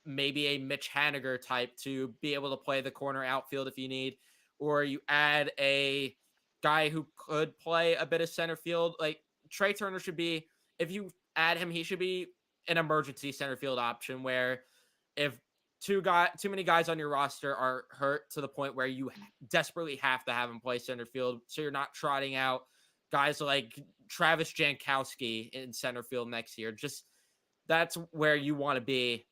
maybe a Mitch Haniger type to be able to play the corner outfield if you need, or you add a guy who could play a bit of center field. Like, Trey Turner should be, if you add him, he should be an emergency center field option where if too many guys on your roster are hurt to the point where you desperately have to have him play center field, so you're not trotting out guys like Travis Jankowski in center field next year. Just that's where you want to be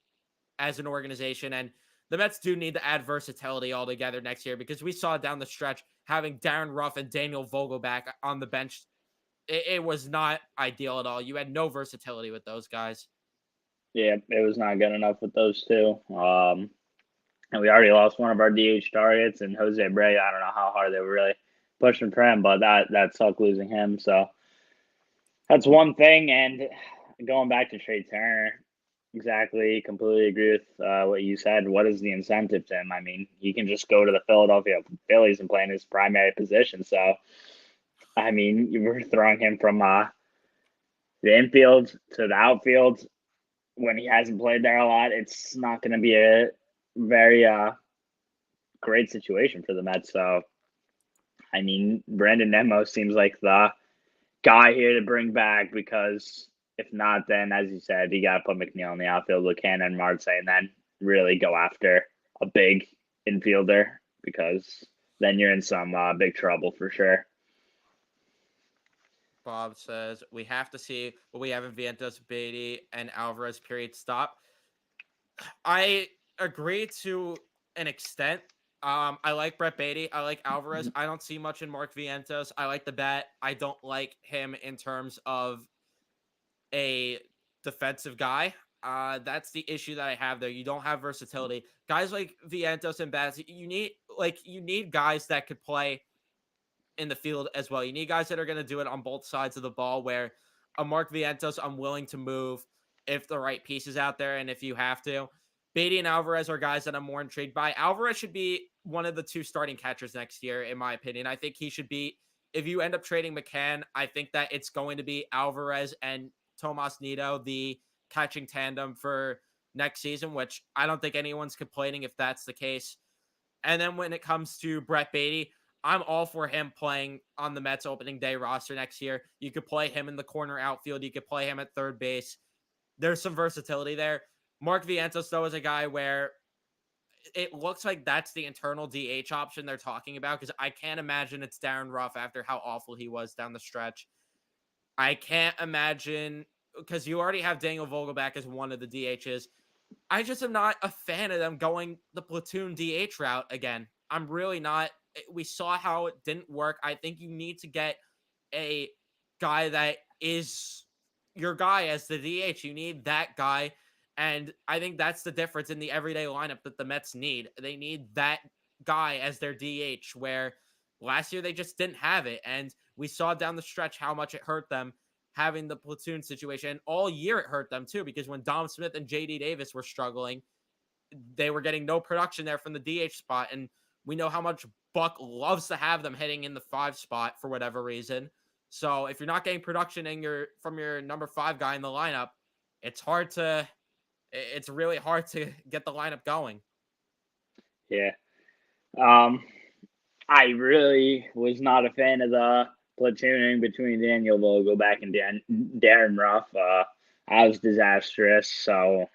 as an organization. And the Mets do need to add versatility altogether next year, because we saw down the stretch having Darren Ruff and Daniel Vogelback on the bench. It was not ideal at all. You had no versatility with those guys. Yeah, it was not good enough with those two. And we already lost one of our DH targets, and Jose Abreu. I don't know how hard they were really pushing for him, but that sucked losing him. So that's one thing. And going back to Trey Turner, exactly, completely agree with what you said. What is the incentive to him? I mean, he can just go to the Philadelphia Phillies and play in his primary position. So, I mean, you were throwing him from the infield to the outfield when he hasn't played there a lot. It's not going to be a very great situation for the Mets. So, I mean, Brandon Nemo seems like the guy here to bring back, because if not, then as you said, you got to put McNeil in the outfield with Canha and Marte, and then really go after a big infielder, because then you're in some big trouble for sure. Bob says we have to see what we have in Vientos, Beatty, and Alvarez. Period. Stop. I agree to an extent. I like Brett Beatty. I like Alvarez. I don't see much in Mark Vientos. I like the bat. I don't like him in terms of a defensive guy. That's the issue that I have there. You don't have versatility. Guys like Vientos and Baz, you need guys that could play in the field as well. You need guys that are going to do it on both sides of the ball, where a Mark Vientos, I'm willing to move if the right piece is out there and if you have to. Beatty and Alvarez are guys that I'm more intrigued by. Alvarez should be one of the two starting catchers next year, in my opinion. I think he should be, if you end up trading McCann, I think that it's going to be Alvarez and Tomas Nido, the catching tandem for next season, which I don't think anyone's complaining if that's the case. And then when it comes to Brett Beatty, I'm all for him playing on the Mets opening day roster next year. You could play him in the corner outfield. You could play him at third base. There's some versatility there. Mark Vientos, though, is a guy where it looks like that's the internal DH option they're talking about, because I can't imagine it's Darren Ruff after how awful he was down the stretch. I can't imagine, because you already have Daniel Vogelback as one of the DHs. I just am not a fan of them going the platoon DH route again. I'm really not. We saw how it didn't work. I think you need to get a guy that is your guy as the DH. You need that guy. And I think that's the difference in the everyday lineup that the Mets need. They need that guy as their DH, where last year they just didn't have it. And we saw down the stretch how much it hurt them having the platoon situation. All year it hurt them too, because when Dom Smith and JD Davis were struggling, they were getting no production there from the DH spot. And we know how much Buck loves to have them hitting in the 5 spot for whatever reason. So if you're not getting production from your number 5 guy in the lineup, it's really hard to get the lineup going. Yeah. Um, I really was not a fan of the platooning between Daniel Vogelback and Darren Ruff. I was disastrous. So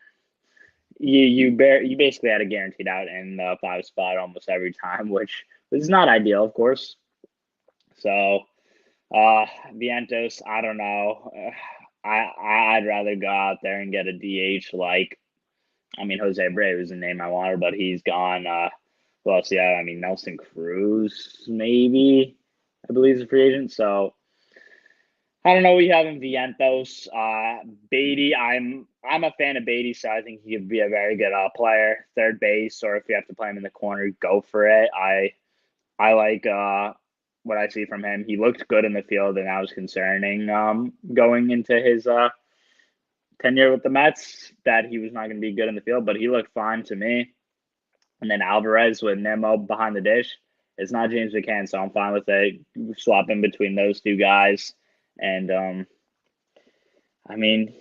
you basically had a guaranteed out in the 5 spot almost every time, which was not ideal, of course. So Vientos, I don't know. I'd rather go out there and get a DH like, I mean, Jose Abreu is the name I wanted, but he's gone. Well, else? Yeah, I mean, Nelson Cruz, maybe, I believe, is a free agent. So I don't know. We have in Vientos, Beatty. I'm a fan of Beatty, so I think he could be a very good player, third base, or if you have to play him in the corner, go for it. I like what I see from him. He looked good in the field, and that was concerning going into his tenure with the Mets that he was not going to be good in the field, but he looked fine to me. And then Alvarez with Nemo behind the dish. It's not James McCann, so I'm fine with it. Swapping between those two guys. And I mean,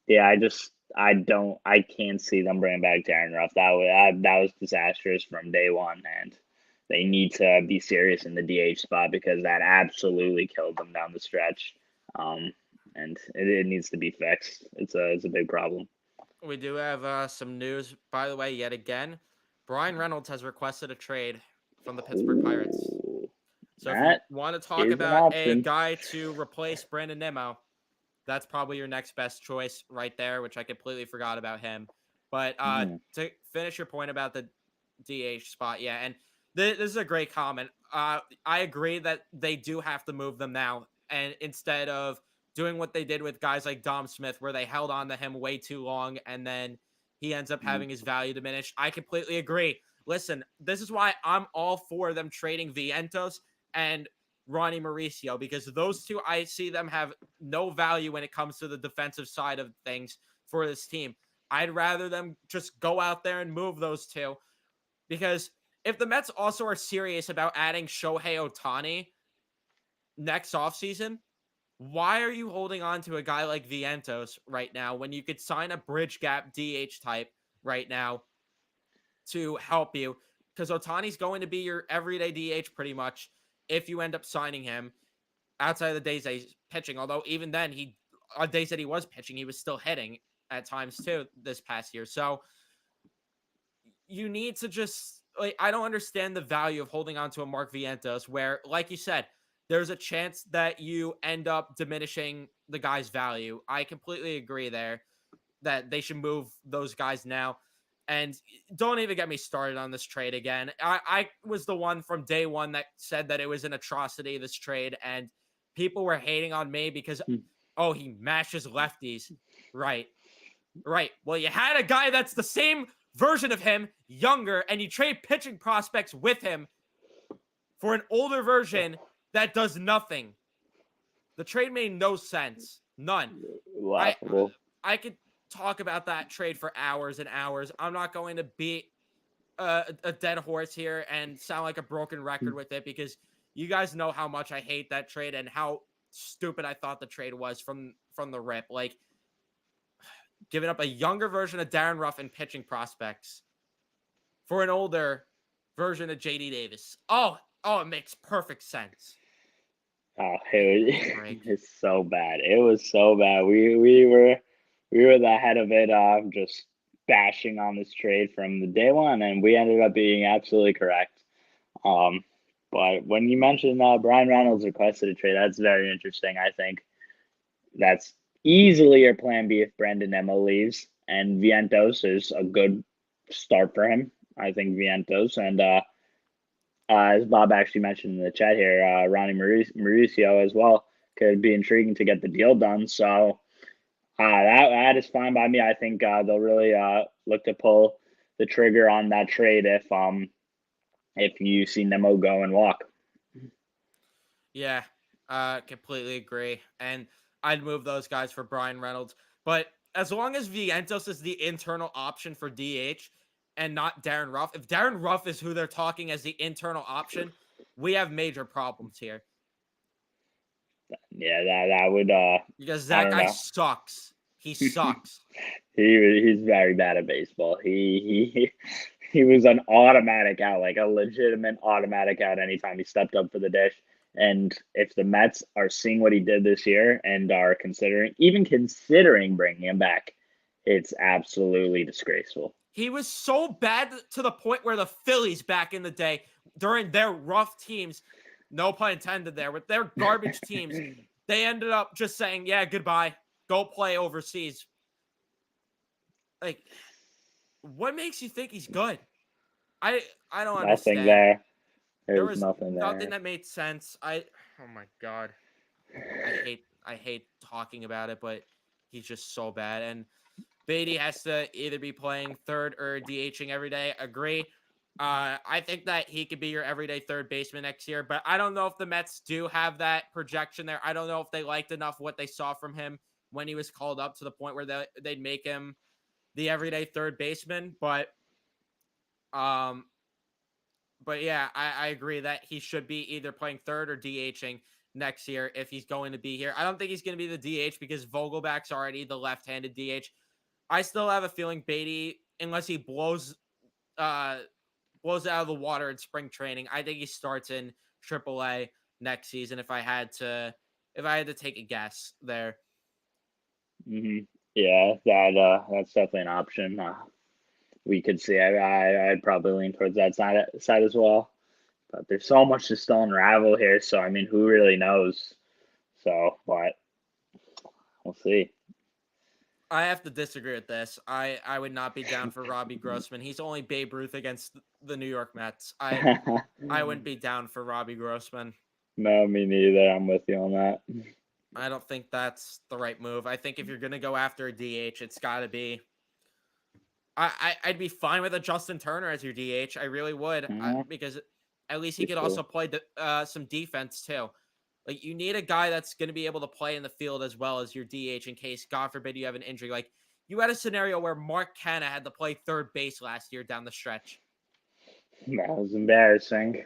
yeah, I can't see them bringing back Darren Ruff. That was disastrous from day one, and they need to be serious in the DH spot because that absolutely killed them down the stretch. And it needs to be fixed. It's a big problem. We do have some news, by the way, yet again. Brian Reynolds has requested a trade from the Pittsburgh Pirates. Ooh, So if you that want to talk is an about a option. guy to replace Brandon Nimmo, that's probably your next best choice right there, which I completely forgot about him. But to finish your point about the DH spot, yeah, and this is a great comment. I agree that they do have to move them now, and instead of doing what they did with guys like Dom Smith, where they held on to him way too long, and then he ends up having his value diminished. I completely agree. Listen, this is why I'm all for them trading Vientos and Ronnie Mauricio, because those two, I see them have no value when it comes to the defensive side of things for this team. I'd rather them just go out there and move those two, because if the Mets also are serious about adding Shohei Ohtani next offseason, why are you holding on to a guy like Vientos right now when you could sign a bridge gap DH type right now to help you? Because Otani's going to be your everyday DH pretty much if you end up signing him outside of the days that he's pitching. Although even then, on days that he was pitching, he was still hitting at times too this past year. So you need to just like, I don't understand the value of holding on to a Mark Vientos where, like you said, there's a chance that you end up diminishing the guy's value. I completely agree there that they should move those guys now. And don't even get me started on this trade again. I was the one from day one that said that it was an atrocity, this trade, and people were hating on me because, oh, he mashes lefties. Right. Right. Well, you had a guy that's the same version of him, younger, and you trade pitching prospects with him for an older version that does nothing. The trade made no sense. None. Laughable. I could talk about that trade for hours and hours. I'm not going to beat a dead horse here and sound like a broken record with it, because you guys know how much I hate that trade and how stupid I thought the trade was from the rip. Like, giving up a younger version of Darren Ruff and pitching prospects for an older version of JD Davis. Oh, it makes perfect sense. Oh, it's so bad. It was so bad. We were the head of it, just bashing on this trade from the day one, and we ended up being absolutely correct. But when you mentioned Brian Reynolds requested a trade, that's very interesting. I think that's easily your plan B if Brandon Nimmo leaves, and Vientos is a good start for him. I think Vientos and as Bob actually mentioned in the chat here, Ronnie Mauricio as well could be intriguing to get the deal done. So that is fine by me. I think they'll really look to pull the trigger on that trade if you see Nemo go and walk. Yeah, completely agree. And I'd move those guys for Brian Reynolds. But as long as Vientos is the internal option for DH and not Darren Ruff, if Darren Ruff is who they're talking as the internal option, we have major problems here. Yeah, that would Because I that don't guy know. sucks. He sucks. He's very bad at baseball. He was an automatic out, like a legitimate automatic out anytime he stepped up for the dish. And if the Mets are seeing what he did this year and are even considering bringing him back, it's absolutely disgraceful. He was so bad to the point where the Phillies back in the day, during their rough teams, no pun intended there, with their garbage teams, they ended up just saying, yeah, goodbye, go play overseas. Like, what makes you think he's good? I don't Nothing understand. there. There There's was nothing nothing there. that made sense. Oh my god. I hate talking about it, but he's just so bad. And Beatty has to either be playing third or DHing every day. Agree. I think that he could be your everyday third baseman next year, but I don't know if the Mets do have that projection there. I don't know if they liked enough what they saw from him when he was called up to the point where they'd make him the everyday third baseman. Um, but yeah, I agree that he should be either playing third or DHing next year if he's going to be here. I don't think he's going to be the DH because Vogelback's already the left-handed DH. I still have a feeling Beatty, unless he blows blows it out of the water in spring training, I think he starts in AAA next season. If I had to take a guess there. Yeah, that's definitely an option. We could see. I'd probably lean towards that side as well. But there's so much to still unravel here. So I mean, who really knows? So, but we'll see. I have to disagree with this. I would not be down for Robbie Grossman. He's only Babe Ruth against the New York Mets. I wouldn't be down for Robbie Grossman. No, me neither. I'm with you on that. I don't think that's the right move. I think if you're gonna go after a DH, it's got to be. I'd be fine with a Justin Turner as your DH. I really would, because at least he could also play some defense too. Like, you need a guy that's going to be able to play in the field as well as your DH in case, God forbid, you have an injury. Like, you had a scenario where Mark Canha had to play third base last year down the stretch. That was embarrassing.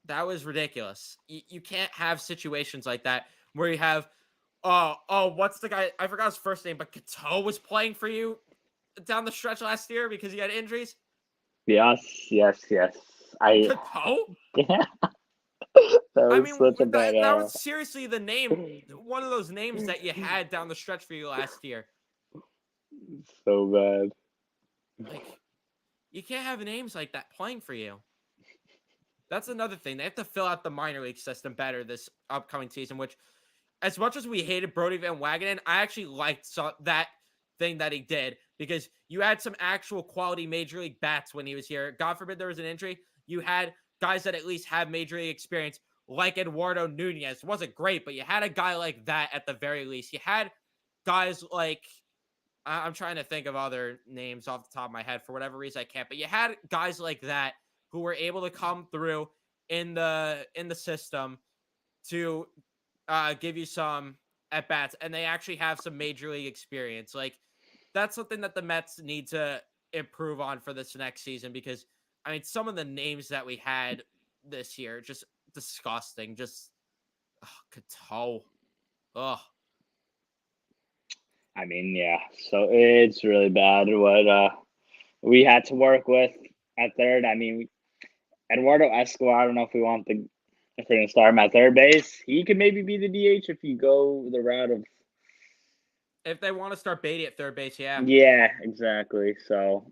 That was ridiculous. You can't have situations like that where you have, what's the guy? I forgot his first name, but Cato was playing for you down the stretch last year because he had injuries. Yes. Cato? Yeah. That I was mean, such a bad. that was seriously the name, one of those names that you had down the stretch for you last year. So bad. Like, you can't have names like that playing for you. That's another thing. They have to fill out the minor league system better this upcoming season, which, as much as we hated Brody Van Wagenen, I actually liked that thing that he did because you had some actual quality major league bats when he was here. God forbid there was an injury. You had guys that at least have major league experience, like Eduardo Nunez. Wasn't great, but you had a guy like that at the very least. You had guys like, I'm trying to think of other names off the top of my head for whatever reason I can't, but you had guys like that who were able to come through in the system to give you some at bats, and they actually have some major league experience. Like, that's something that the Mets need to improve on for this next season because, I mean, some of the names that we had this year just disgusting. Just Cato. Ugh. I mean, yeah. So it's really bad what we had to work with at third. I mean, Eduardo Escobar. I don't know if if we're gonna start him at third base. He could maybe be the DH if you go the route of. If they want to start Beatty at third base, yeah. Yeah, exactly. So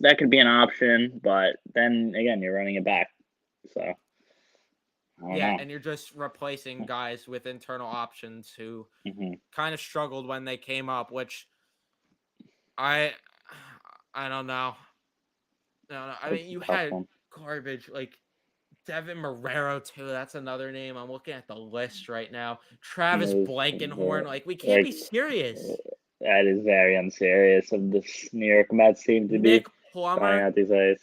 that could be an option, but then again, you're running it back. So I don't Yeah, know. and you're just replacing guys with internal options who Mm-hmm. kind of struggled when they came up, which I I don't know. No, I It's mean, a you tough had one. garbage like Devin Marrero too. That's another name. I'm looking at the list right now. Travis It Blankenhorn. Like, we can't like be serious. that is very unserious of this New York Mets team to be Nick trying Plummer, out these guys.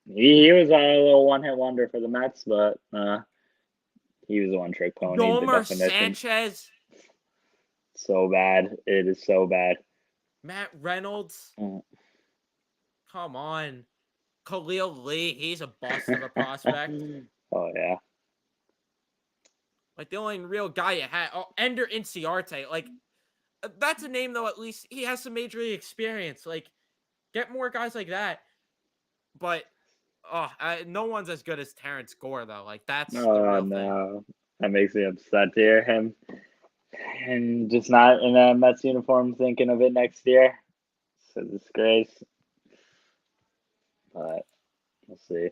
He was a little one hit wonder for the Mets, but he was a one trick pony, the Yomer definition. Sanchez, So bad. It is so bad. Matt Reynolds. Mm. Come on. Khalil Lee. He's a bust of a prospect. Oh yeah. Like, the only real guy you had. Oh, Ender Inciarte. Like, that's a name, though. At least he has some major league experience. Like, get more guys like that. But no one's as good as Terrence Gore, though. Like, that's the Oh real thing. no. That makes me upset to hear him. And just not in a Mets uniform thinking of it next year. It's a disgrace. But we'll see.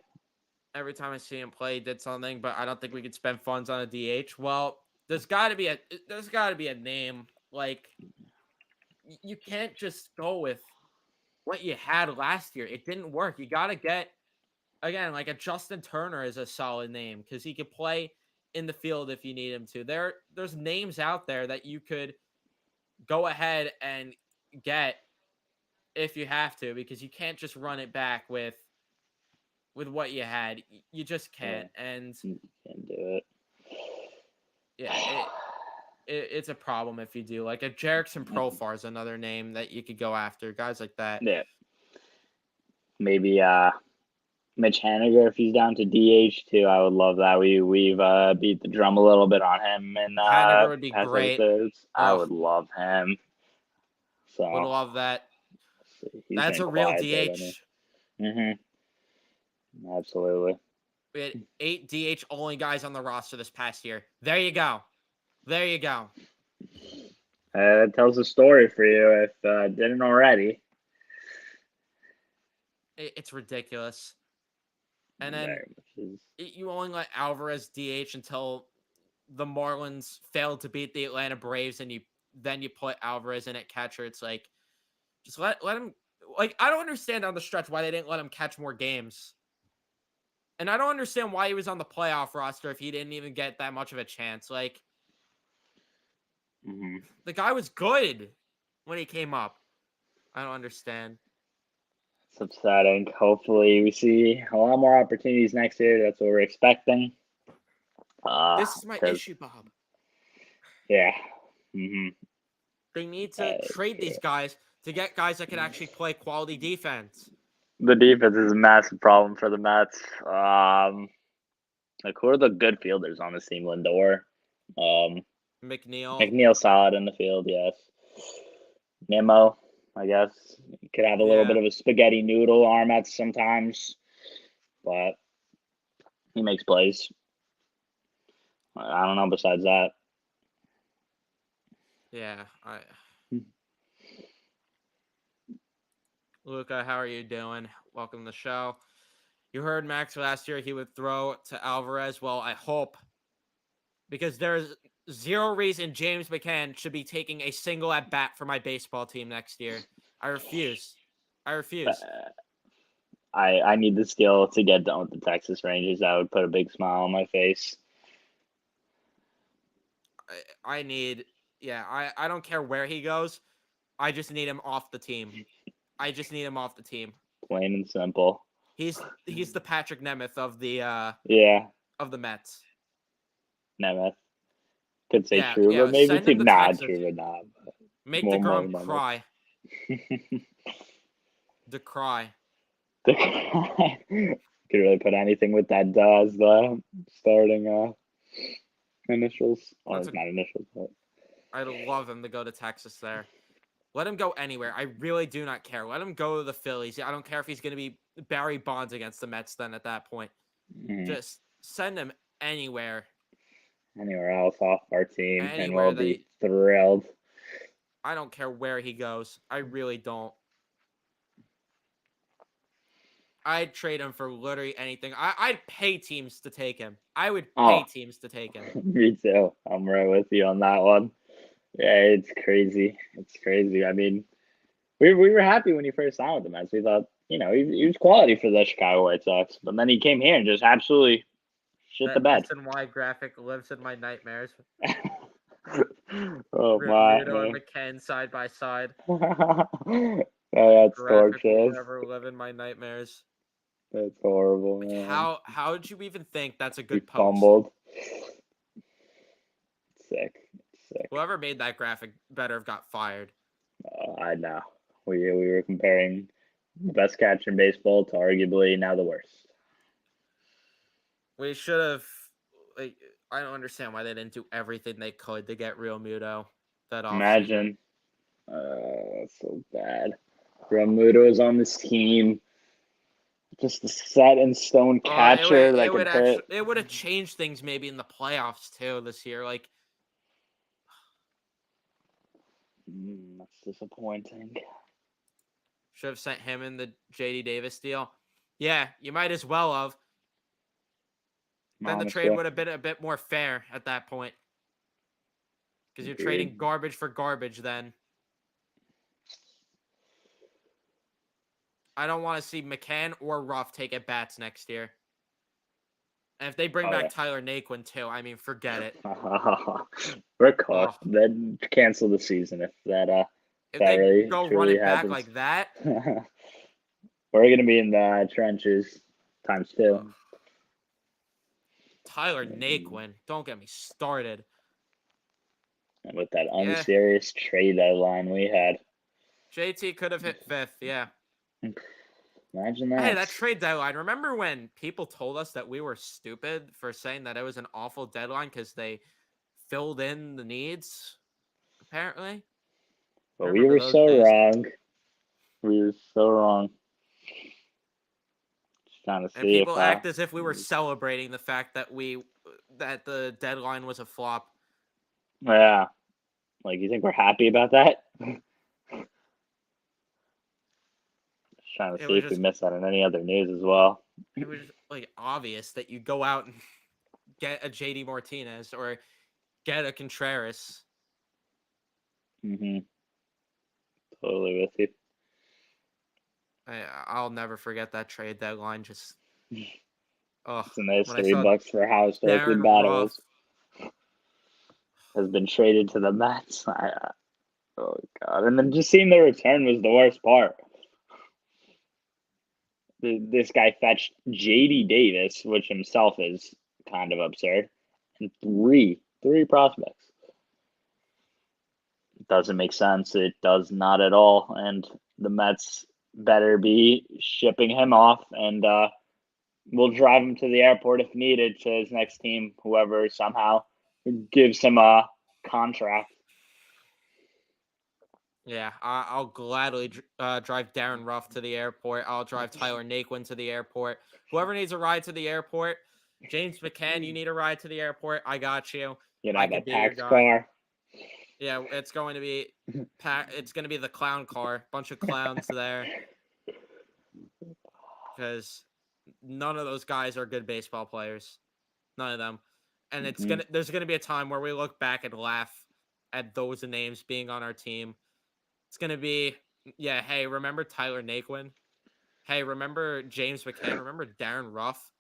Every time I see him play, he did something, but I don't think we could spend funds on a DH. Well, there's got to be a name. Like, you can't just go with what you had last year. It didn't work. You got to get again, like, a Justin Turner is a solid name because he could play in the field if you need him to. There's names out there that you could go ahead and get if you have to, because you can't just run it back with what you had. You just Yeah, can't. And can't do it. yeah, it's a problem if you do. Like, a Jerickson Profar is another name that you could go after. Guys like that. Yeah. Maybe Mitch Haniger if he's down to DH too. I would love that. We've beat the drum a little bit on him in Haniger would be past great. episodes. I Oh, would love him. would So love that. he's That's been a real quiet there, doesn't DH. he? Absolutely. We had 8 DH only guys on the roster this past year. There you go. There you go. It tells a story for you if didn't already. It's ridiculous. And then Very much is. you only let Alvarez DH until the Marlins failed to beat the Atlanta Braves, and you put Alvarez in at catcher. It's like, just let him. Like, I don't understand on the stretch why they didn't let him catch more games. And I don't understand why he was on the playoff roster if he didn't even get that much of a chance. Like, Mm-hmm. the guy was good when he came up. I don't understand. It's upsetting. Hopefully, we see a lot more opportunities next year. That's what we're expecting. This is my Because issue, Bob. yeah, mm-hmm. They need to That trade is these guys to get guys that can actually play quality defense. the defense is a massive problem for the Mets. Like who are the good fielders on this team? Lindor, um, McNeil. McNeil solid in the field, yes. Nimmo, I guess, could have a little bit Yeah. of a spaghetti noodle arm at sometimes, but he makes plays. I don't know. Besides that, Yeah. Luca, how are you doing? Welcome to the show. You heard Max last year he would throw to Alvarez. Well, I hope, because there's zero reason James McCann should be taking a single at bat for my baseball team next year. I refuse. I refuse. uh, I need the skill to get done with the Texas Rangers. That would put a big smile on my face. I need. Yeah, I don't care where he goes. I just need him off the team. I just need him off the team. Plain and simple. He's the Patrick Nemeth Yeah, of the Mets. Nemeth. Could say Yeah, true, but yeah. maybe Send too him to not Texas. true, but not. Make More DeGrom Nemeth. cry. Decry. Could really put anything with that as the starting initials. Well, That's it's a. not initials, but I'd love him to go to Texas there. Let him go anywhere. I really do not care. Let him go to the Phillies. I don't care if he's going to be Barry Bonds against the Mets then at that point. mm, Just send him anywhere. anywhere else off our team, and we'll Anywhere be thrilled. I don't care where he goes. I really don't. I'd trade him for literally anything. I'd pay teams to take him. I would pay Oh, teams to take him. me too. I'm right with you on that one. Yeah, it's crazy. It's crazy. I mean, we were happy when he first signed with the Mets. We thought, he was quality for the Chicago White Sox. But then he came here and just absolutely shit the That bed. SNY graphic lives in my nightmares. Oh my. Muto and McCann side by side. Oh, That that's graphic will torturous. forever live in my nightmares. That's horrible, Like man. how did you even think that's a He good post? fumbled. Sick. Sick. Whoever made that graphic better have got fired. I know. We were comparing the best catcher in baseball to arguably now the worst. We should have. Like, I don't understand why they didn't do everything they could to get Real Muto that offseason. Imagine. That's so bad. Realmuto is on this team. Just a set in stone catcher that could hit. It would have changed things maybe in the playoffs too this year. Like, That's disappointing. should have sent him in the JD Davis deal. Yeah, you might as well have. Then the trade Honestly. would have been a bit more fair at that point. Because you're Agreed. trading garbage for garbage then. I don't want to see McCann or Ruff take at bats next year. And if they bring back Tyler Naquin too, I mean, forget it. We're cooked. Then cancel the season if that if that they really go truly run it happens. back like that. We're gonna be in the trenches times 2. Tyler Naquin, don't get me started. And with that unserious trade deadline we had. JT could have hit 5th, yeah. Imagine that. Hey, that trade deadline. Remember when people told us that we were stupid for saying that it was an awful deadline because they filled in the needs, apparently? But we were so wrong. We were so wrong. Just trying to see and people if act as if we were celebrating the fact that that the deadline was a flop. Yeah. Like, you think we're happy about that? Trying to see if we missed out on any other news as well. It was like obvious that you go out and get a JD Martinez or get a Contreras. Totally with you. I'll never forget that trade deadline. Just it's a nice $3 for a house. Oakland Battles has been traded to the Mets. Oh god! And then just seeing the return was the worst part. This guy fetched JD Davis, which himself is kind of absurd, and three prospects. It doesn't make sense. It does not at all. And the Mets better be shipping him off, and we'll drive him to the airport if needed to his next team, whoever somehow gives him a contract. Yeah, I'll gladly drive Darren Ruff to the airport. I'll drive Tyler Naquin to the airport. Whoever needs a ride to the airport, James McCann, you need a ride to the airport. I got you. I could be your guy. Car. Yeah, it's going to be the clown car. Bunch of clowns there. Because none of those guys are good baseball players. None of them. And there's gonna be a time where we look back and laugh at those names being on our team. It's gonna be, hey, remember Tyler Naquin? Hey, remember James McCann? Remember Darren Ruff?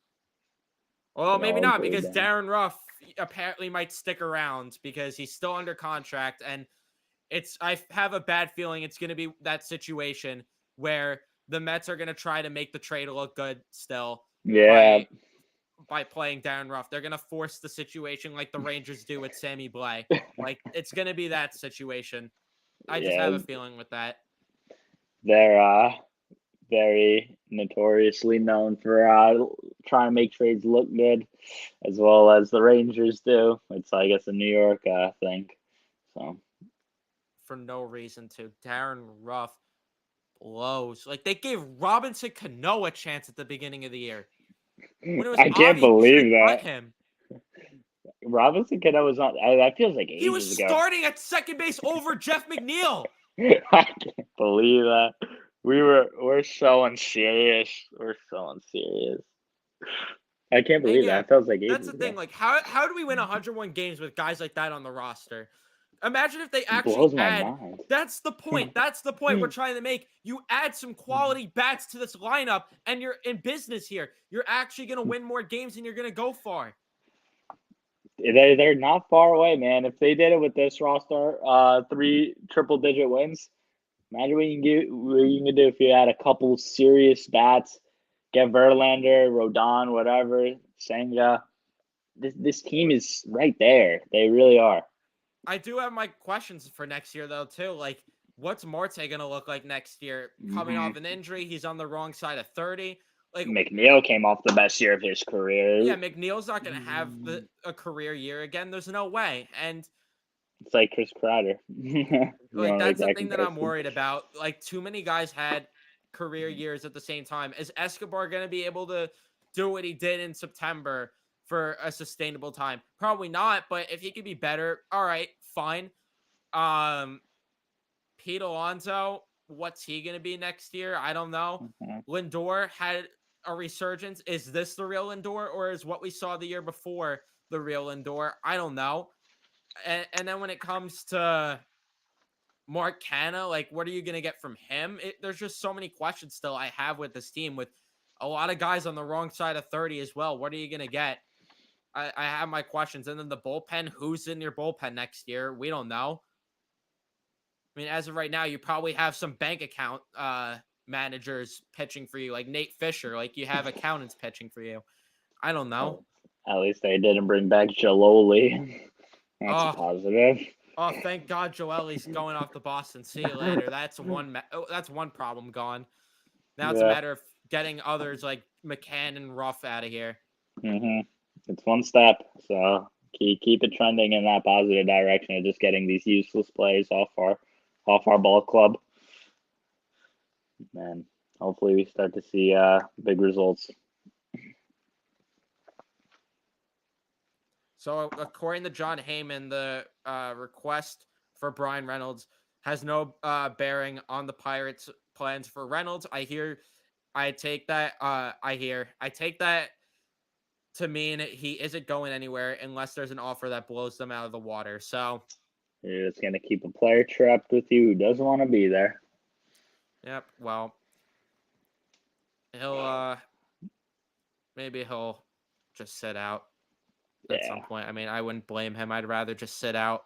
Well, maybe not, because Darren Ruff apparently might stick around because he's still under contract, and I have a bad feeling it's gonna be that situation where the Mets are gonna try to make the trade look good still. Yeah. By playing Darren Ruff. They're gonna force the situation like the Rangers do with Sammy Blais. Like, it's gonna be that situation. I just have a feeling with that. They're very notoriously known for trying to make trades look good, as well as the Rangers do. It's, I guess, a New York thing. So for no reason to. Darren Ruff blows. Like, they gave Robinson Cano a chance at the beginning of the year. When it was I can't believe that. Him. Robinson Cano was on. That feels like ages ago. He was starting at second base over Jeff McNeil. I can't believe that. we're so unserious. We're so unserious. I can't And believe yeah, that. Feels like that's ages the ago. thing. Like, how do we win 101 games with guys like that on the roster? Imagine if they actually Blows my add. mind. That's the point. That's the point we're trying to make. You add some quality bats to this lineup, and you're in business here. You're actually going to win more games, and you're going to go far. They're not far away, man. If they did it with this roster, 3 triple-digit wins. Imagine what you can do if you had a couple serious bats. Get Verlander, Rodon, whatever, Senga. This team is right there. They really are. I do have my questions for next year, though, too. Like, what's Marte going to look like next year? Coming Mm-hmm. off an injury, he's on the wrong side of 30. Like, McNeil came off the best year of his career. yeah, McNeil's not going to have a career year again. There's no way. And It's like Chris Kreider. You like want to make that's the that thing that I'm comparison? worried about. Like too many guys had career years at the same time. Is Escobar going to be able to do what he did in September for a sustainable time? Probably not, but if he could be better, all right, fine. Um Pete Alonso, what's he going to be next year? I don't know. Mhm. Lindor had a resurgence. Is this the real Lindor or is what we saw the year before the real Lindor? I don't know. And then when it comes to Mark Canna, like, what are you going to get from him? There's just so many questions still I have with this team with a lot of guys on the wrong side of 30 as well. What are you going to get? I have my questions. And then the bullpen, who's in your bullpen next year? We don't know. I mean, as of right now, you probably have some bank account managers pitching for you, like Nate Fisher. Like, you have accountants pitching for you. I don't know. At least they didn't bring back Jaloli. That's a Oh, positive. oh, thank God Joelly's going off to Boston. See you later. That's one problem gone. Now it's a Yeah. matter of getting others like McCann and Ruff out of here. It's one step. So keep it trending in that positive direction of just getting these useless players off our ball club. And hopefully we start to see big results. So according to John Heyman, the request for Brian Reynolds has no bearing on the Pirates' plans for Reynolds. I take that. I take that to mean he isn't going anywhere unless there's an offer that blows them out of the water. So, You're just gonna keep a player trapped with you who doesn't want to be there. yep. Well, he'll maybe he'll just sit out at some Yeah. point. I mean, I wouldn't blame him. I'd rather just sit out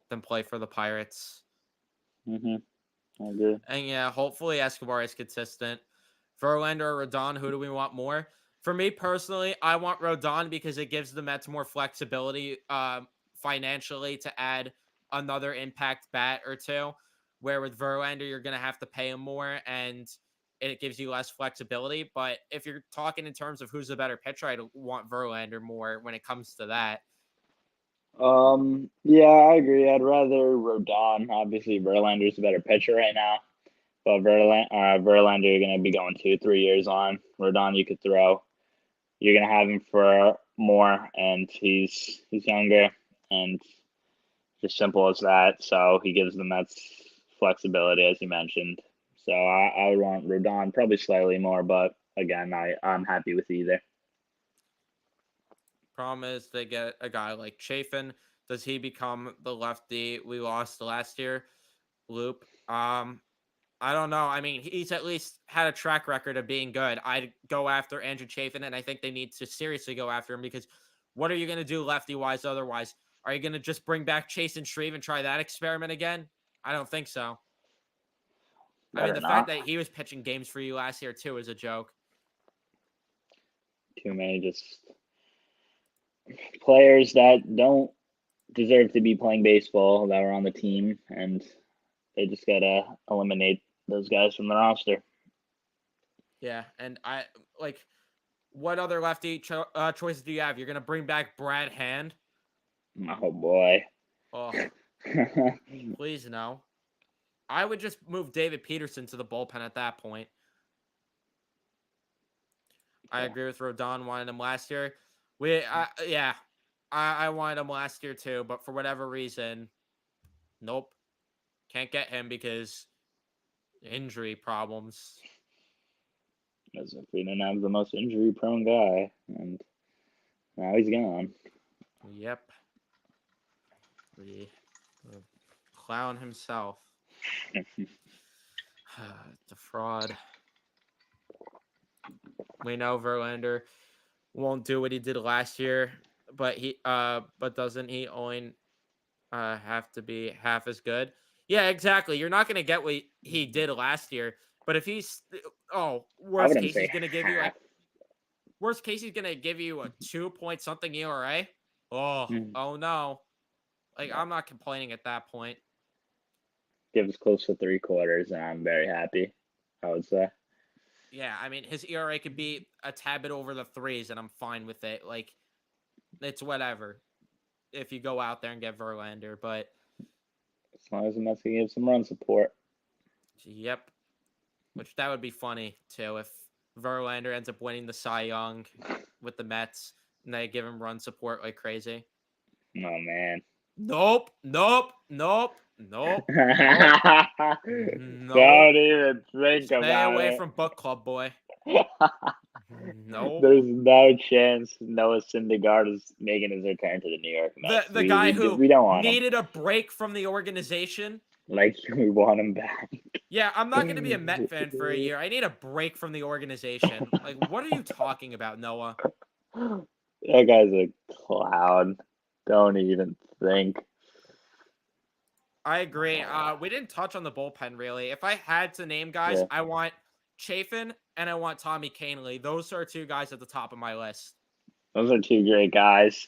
than play for the Pirates. I agree. And yeah, hopefully Escobar is consistent. Verlander or Rodon, who do we want more? For me personally, I want Rodon because it gives the Mets more flexibility financially to add another impact bat or two. Where with Verlander, you're going to have to pay him more and it gives you less flexibility. But if you're talking in terms of who's the better pitcher, I'd want Verlander more when it comes to that. Yeah, I agree. I'd rather Rodon. Obviously, Verlander's a better pitcher right now, but Verlander, you're gonna be going 2, 3 years on. Rodon, you could throw. You're gonna have him for more, and he's younger, and just simple as that. So he gives the Mets flexibility, as you mentioned. So I would want Rodon probably slightly more, but again, I'm happy with either. Problem is they get a guy like Chafin. Does he become the lefty we lost last year? Loop. I don't know. I mean, he's at least had a track record of being good. I'd go after Andrew Chafin, and I think they need to seriously go after him because what are you going to do lefty wise otherwise? Are you going to just bring back Chase and Shreve and try that experiment again? I don't think so. I mean, Better the fact not. that he was pitching games for you last year, too, is a joke. Too many just players that don't deserve to be playing baseball that were on the team, and they just gotta eliminate those guys from the roster. Yeah. And like, what other lefty choices do you have? You're going to bring back Brad Hand? Oh boy. Oh, please no. I would just move David Peterson to the bullpen at that point. I Okay. agree with Rodon. Wanted him last year. Yeah, I wanted him last year too, but for whatever reason, nope, can't get him because Injury problems. As if we didn't have the most injury-prone guy, and now he's gone. Yep. The clown himself. The fraud. We know Verlander won't do what he did last year, but doesn't he only have to be half as good? Yeah, exactly. You're not gonna get what he did last year, but if he's I worst wouldn't case he's say gonna give you half. like worst case he's gonna give you a 2 point something ERA. Mm. Oh no. Like No. I'm not complaining at that point. Gives close to 3/4, and I'm very happy, I would say. Yeah, I mean his ERA could be a tad bit over the threes, and I'm fine with it. Like it's whatever if you go out there and get Verlander, but As long as the Mets can give some run support. yep, which that would be funny too if Verlander ends up winning the Cy Young with the Mets and they give him run support like crazy. Oh, man. Nope, nope, nope, nope, nope, nope. Don't even think Stay about away it. from book club, boy. Nope. There's no chance Noah Syndergaard is making his return to the New York Mets. The guy who We don't want him. needed a break from the organization. Like, we want him back. Yeah, I'm not going to be a Met fan for a year. I need a break from the organization. Like, what are you talking about, Noah? That guy's a clown. Don't even think. I agree. We didn't touch on the bullpen really. If I had to name guys, Yeah, I want Chafin and I want Tommy Canely. Those are two guys at the top of my list. those are two great guys.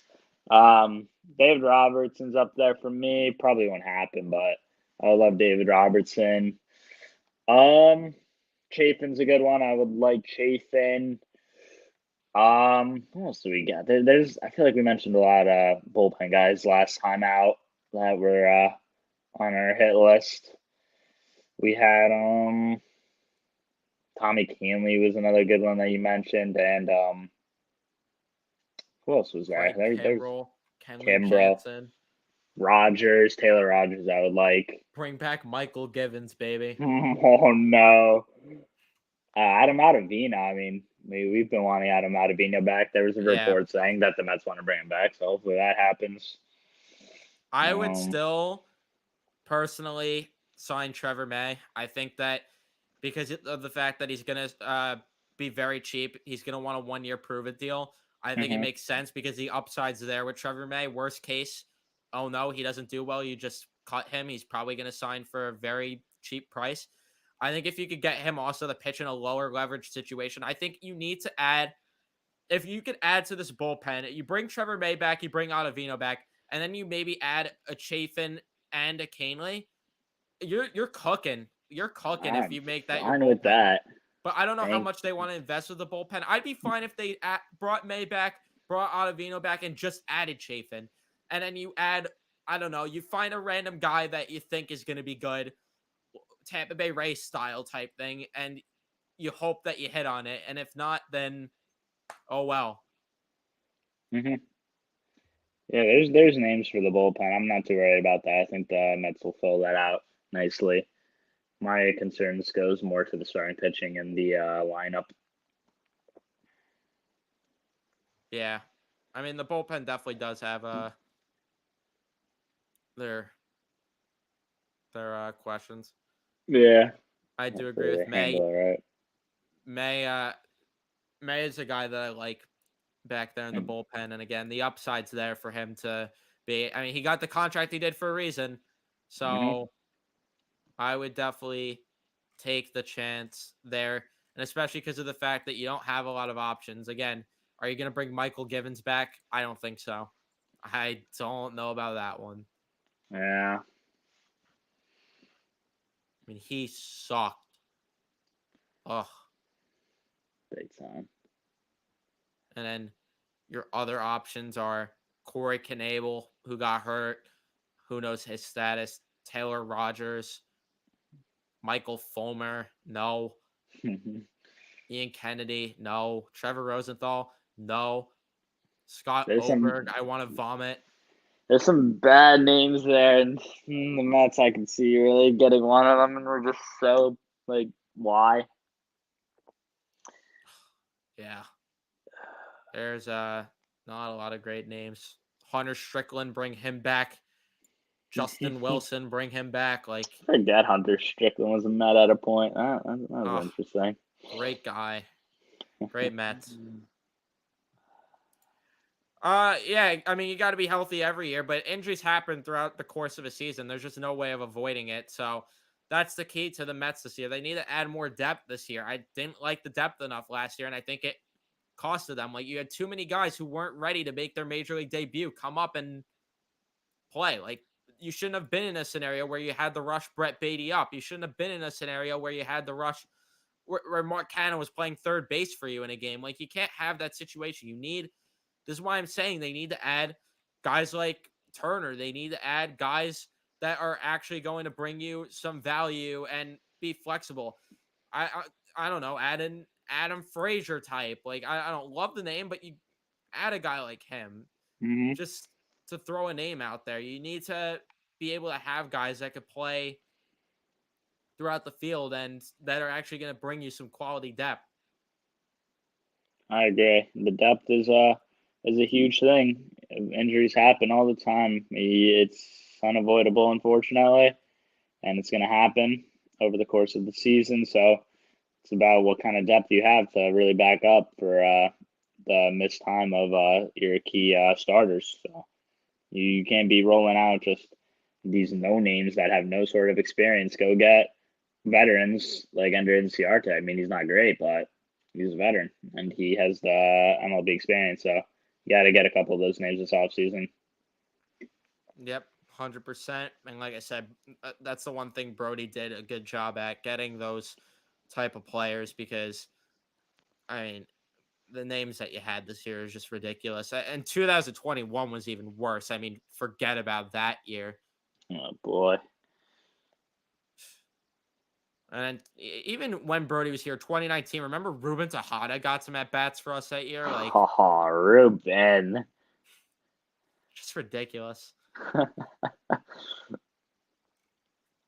David Robertson's up there for me. Probably won't happen, but I love David Robertson. Chafin's a good one. I would like Chafin. What else do we got? There's I feel like we mentioned a lot of bullpen guys last time out that were on our hit list. We had Tommy Canley was another good one that you mentioned, and who else was there? Craig There's Kimbrell, Kenley Kimbrel, Jansen. Rogers, Taylor Rogers. I would like. Bring back Michael Givens, baby. Oh no, Adam Ottavino. I mean, we've been wanting Adam Ottavino back. There was a Yeah. report saying that the Mets want to bring him back, so hopefully that happens. I would still personally sign Trevor May. I think that because of the fact that he's going to be very cheap, he's going to want a 1-year prove it deal. I think it Mhm. makes sense because the upside's there with Trevor May. Worst case, oh no, he doesn't do well. You just cut him. He's probably going to sign for a very cheap price. I think if you could get him also to pitch in a lower leverage situation, I think you need to add, if you could add to this bullpen, you bring Trevor May back, you bring Ottavino back, and then you maybe add a Chafin and a Canely. You're cooking. You're cooking if I'm you make that your fine with bullpen. that. But I don't know how Thank. much they want to invest with the bullpen. I'd be fine if they brought May back, brought Ottavino back, and just added Chafin. And then you add, I don't know, you find a random guy that you think is going to be good, Tampa Bay Rays style type thing, and you hope that you hit on it. And if not, then oh well. Mhm. Yeah, there's names for the bullpen. I'm not too worried about that. I think the Mets will fill that out nicely. My concerns goes more to the starting pitching and the lineup. Yeah. I mean, the bullpen definitely does have their questions. Yeah, I do agree hopefully with they handle May. it right. May is a guy that I like back there in the And, bullpen, and again, the upside's there for him to be. I mean, he got the contract he did for a reason, mhm. so I would definitely take the chance there, and especially because of the fact that you don't have a lot of options. Again, are you going to bring Michael Givens back? I don't think so. I don't know about that one. Yeah, I mean, he sucked. Ugh. big time. And then your other options are Corey Knable, who got hurt. Who knows his status? Taylor Rogers, Michael Fulmer, no. Ian Kennedy, no. Trevor Rosenthal, no. Scott there's some Oberg, I want to vomit. there's some bad names there, and the Mets I can see really getting one of them, and we're just so Like, why? Yeah. There's not a lot of great names. Hunter Strickland, bring him back. Justin Wilson, bring him back. Like, Forget Hunter Strickland was a Met at a point. That was oh, interesting. great guy. Great Mets. Yeah, I mean, you got to be healthy every year, but injuries happen throughout the course of a season. There's just no way of avoiding it. So that's the key to the Mets this year. They need to add more depth this year. I didn't like the depth enough last year, and I think it costed them. Like, you had too many guys who weren't ready to make their major league debut come up and play. Like, you shouldn't have been in a scenario where you had to rush Brett Beatty up. You shouldn't have been in a scenario where you had to rush where Mark Cannon was playing third base for you in a game. Like, you can't have that situation. This is why I'm saying they need to add guys like Turner. They need to add guys that are actually going to bring you some value and be flexible. I don't know, add an Adam Frazier type. Like, I don't love the name, but you add a guy like him Mm-hmm. just to throw a name out there. You need to be able to have guys that could play throughout the field and that are actually going to bring you some quality depth. I agree. The depth is a huge thing. Injuries happen all the time. It's unavoidable, unfortunately, and it's going to happen over the course of the season. So it's about what kind of depth you have to really back up for the missed time of your key starters. So you can't be rolling out just these no names that have no sort of experience. Go get veterans like Ender Inciarte. I mean, he's not great, but he's a veteran and he has the MLB experience. So you got to get a couple of those names this offseason. Yep, 100%. And like I said, that's the one thing Brody did a good job at, getting those type of players, because I mean, the names that you had this year is just ridiculous. And 2021 was even worse. I mean, forget about that year. Oh boy. And even when Brody was here, 2019, remember Ruben Tejada got some at bats for us that year? Like, Oh, Ruben. just ridiculous.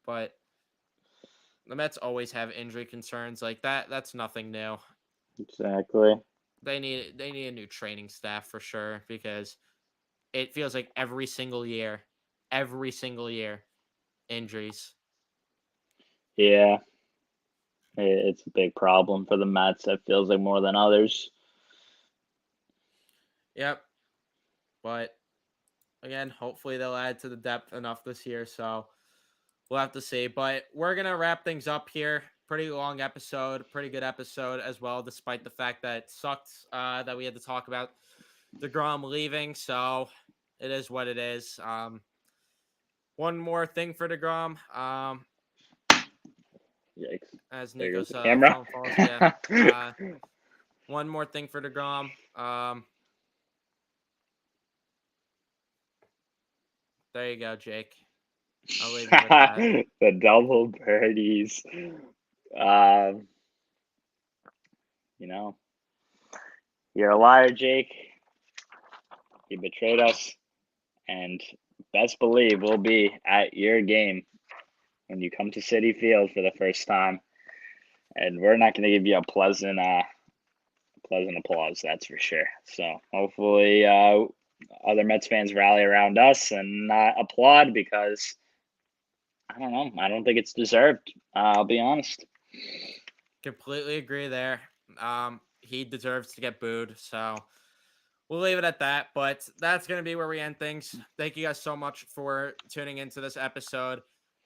But the Mets always have injury concerns like that. That's nothing new. Exactly. They need a new training staff for sure, because it feels like every single year, injuries. Yeah. It's a big problem for the Mets. It feels like more than others. Yep. But again, hopefully they'll add to the depth enough this year. So we'll have to see. But we're gonna wrap things up here. Pretty long episode, pretty good episode as well, despite the fact that it sucked that we had to talk about deGrom leaving. So it is what it is. One more thing for deGrom. Yikes. As There goes Nico's the camera. phone falls. Yeah. One more thing for deGrom. There you go, Jake. I'll leave it with that. The double birdies. Um, you know, you're a liar, Jake. You betrayed us, and best believe we'll be at your game when you come to Citi Field for the first time. And we're not going to give you a pleasant applause, that's for sure. So hopefully, other Mets fans rally around us and not applaud, because I don't know. I don't think it's deserved. I'll be honest. Completely agree there. He deserves to get booed. So we'll leave it at that. But that's going to be where we end things. Thank you guys so much for tuning into this episode.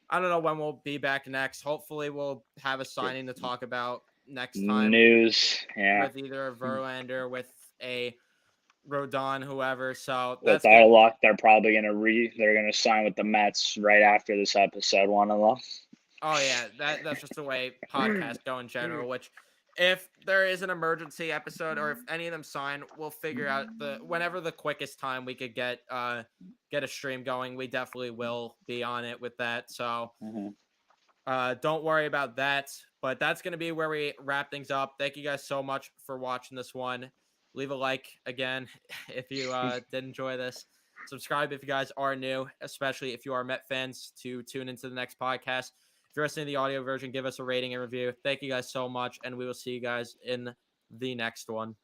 I don't know when we'll be back next. Hopefully, we'll have a signing to talk about next time News, yeah. with either a Verlander, with a Rodon, whoever. So With that's our gonna. luck, they're probably they're gonna sign with the Mets right after this episode. One of them. Oh yeah, that's just the way podcasts go in general. Which, if there is an emergency episode, or if any of them sign, we'll figure out whenever the quickest time we could get a stream going. We definitely will be on it with that. So Mm-hmm. don't worry about that. But that's gonna be where we wrap things up. Thank you guys so much for watching this one. Leave a like again if you did enjoy this. Subscribe if you guys are new, especially if you are Met fans, to tune into the next podcast. If you're listening to the audio version, give us a rating and review. Thank you guys so much, and we will see you guys in the next one.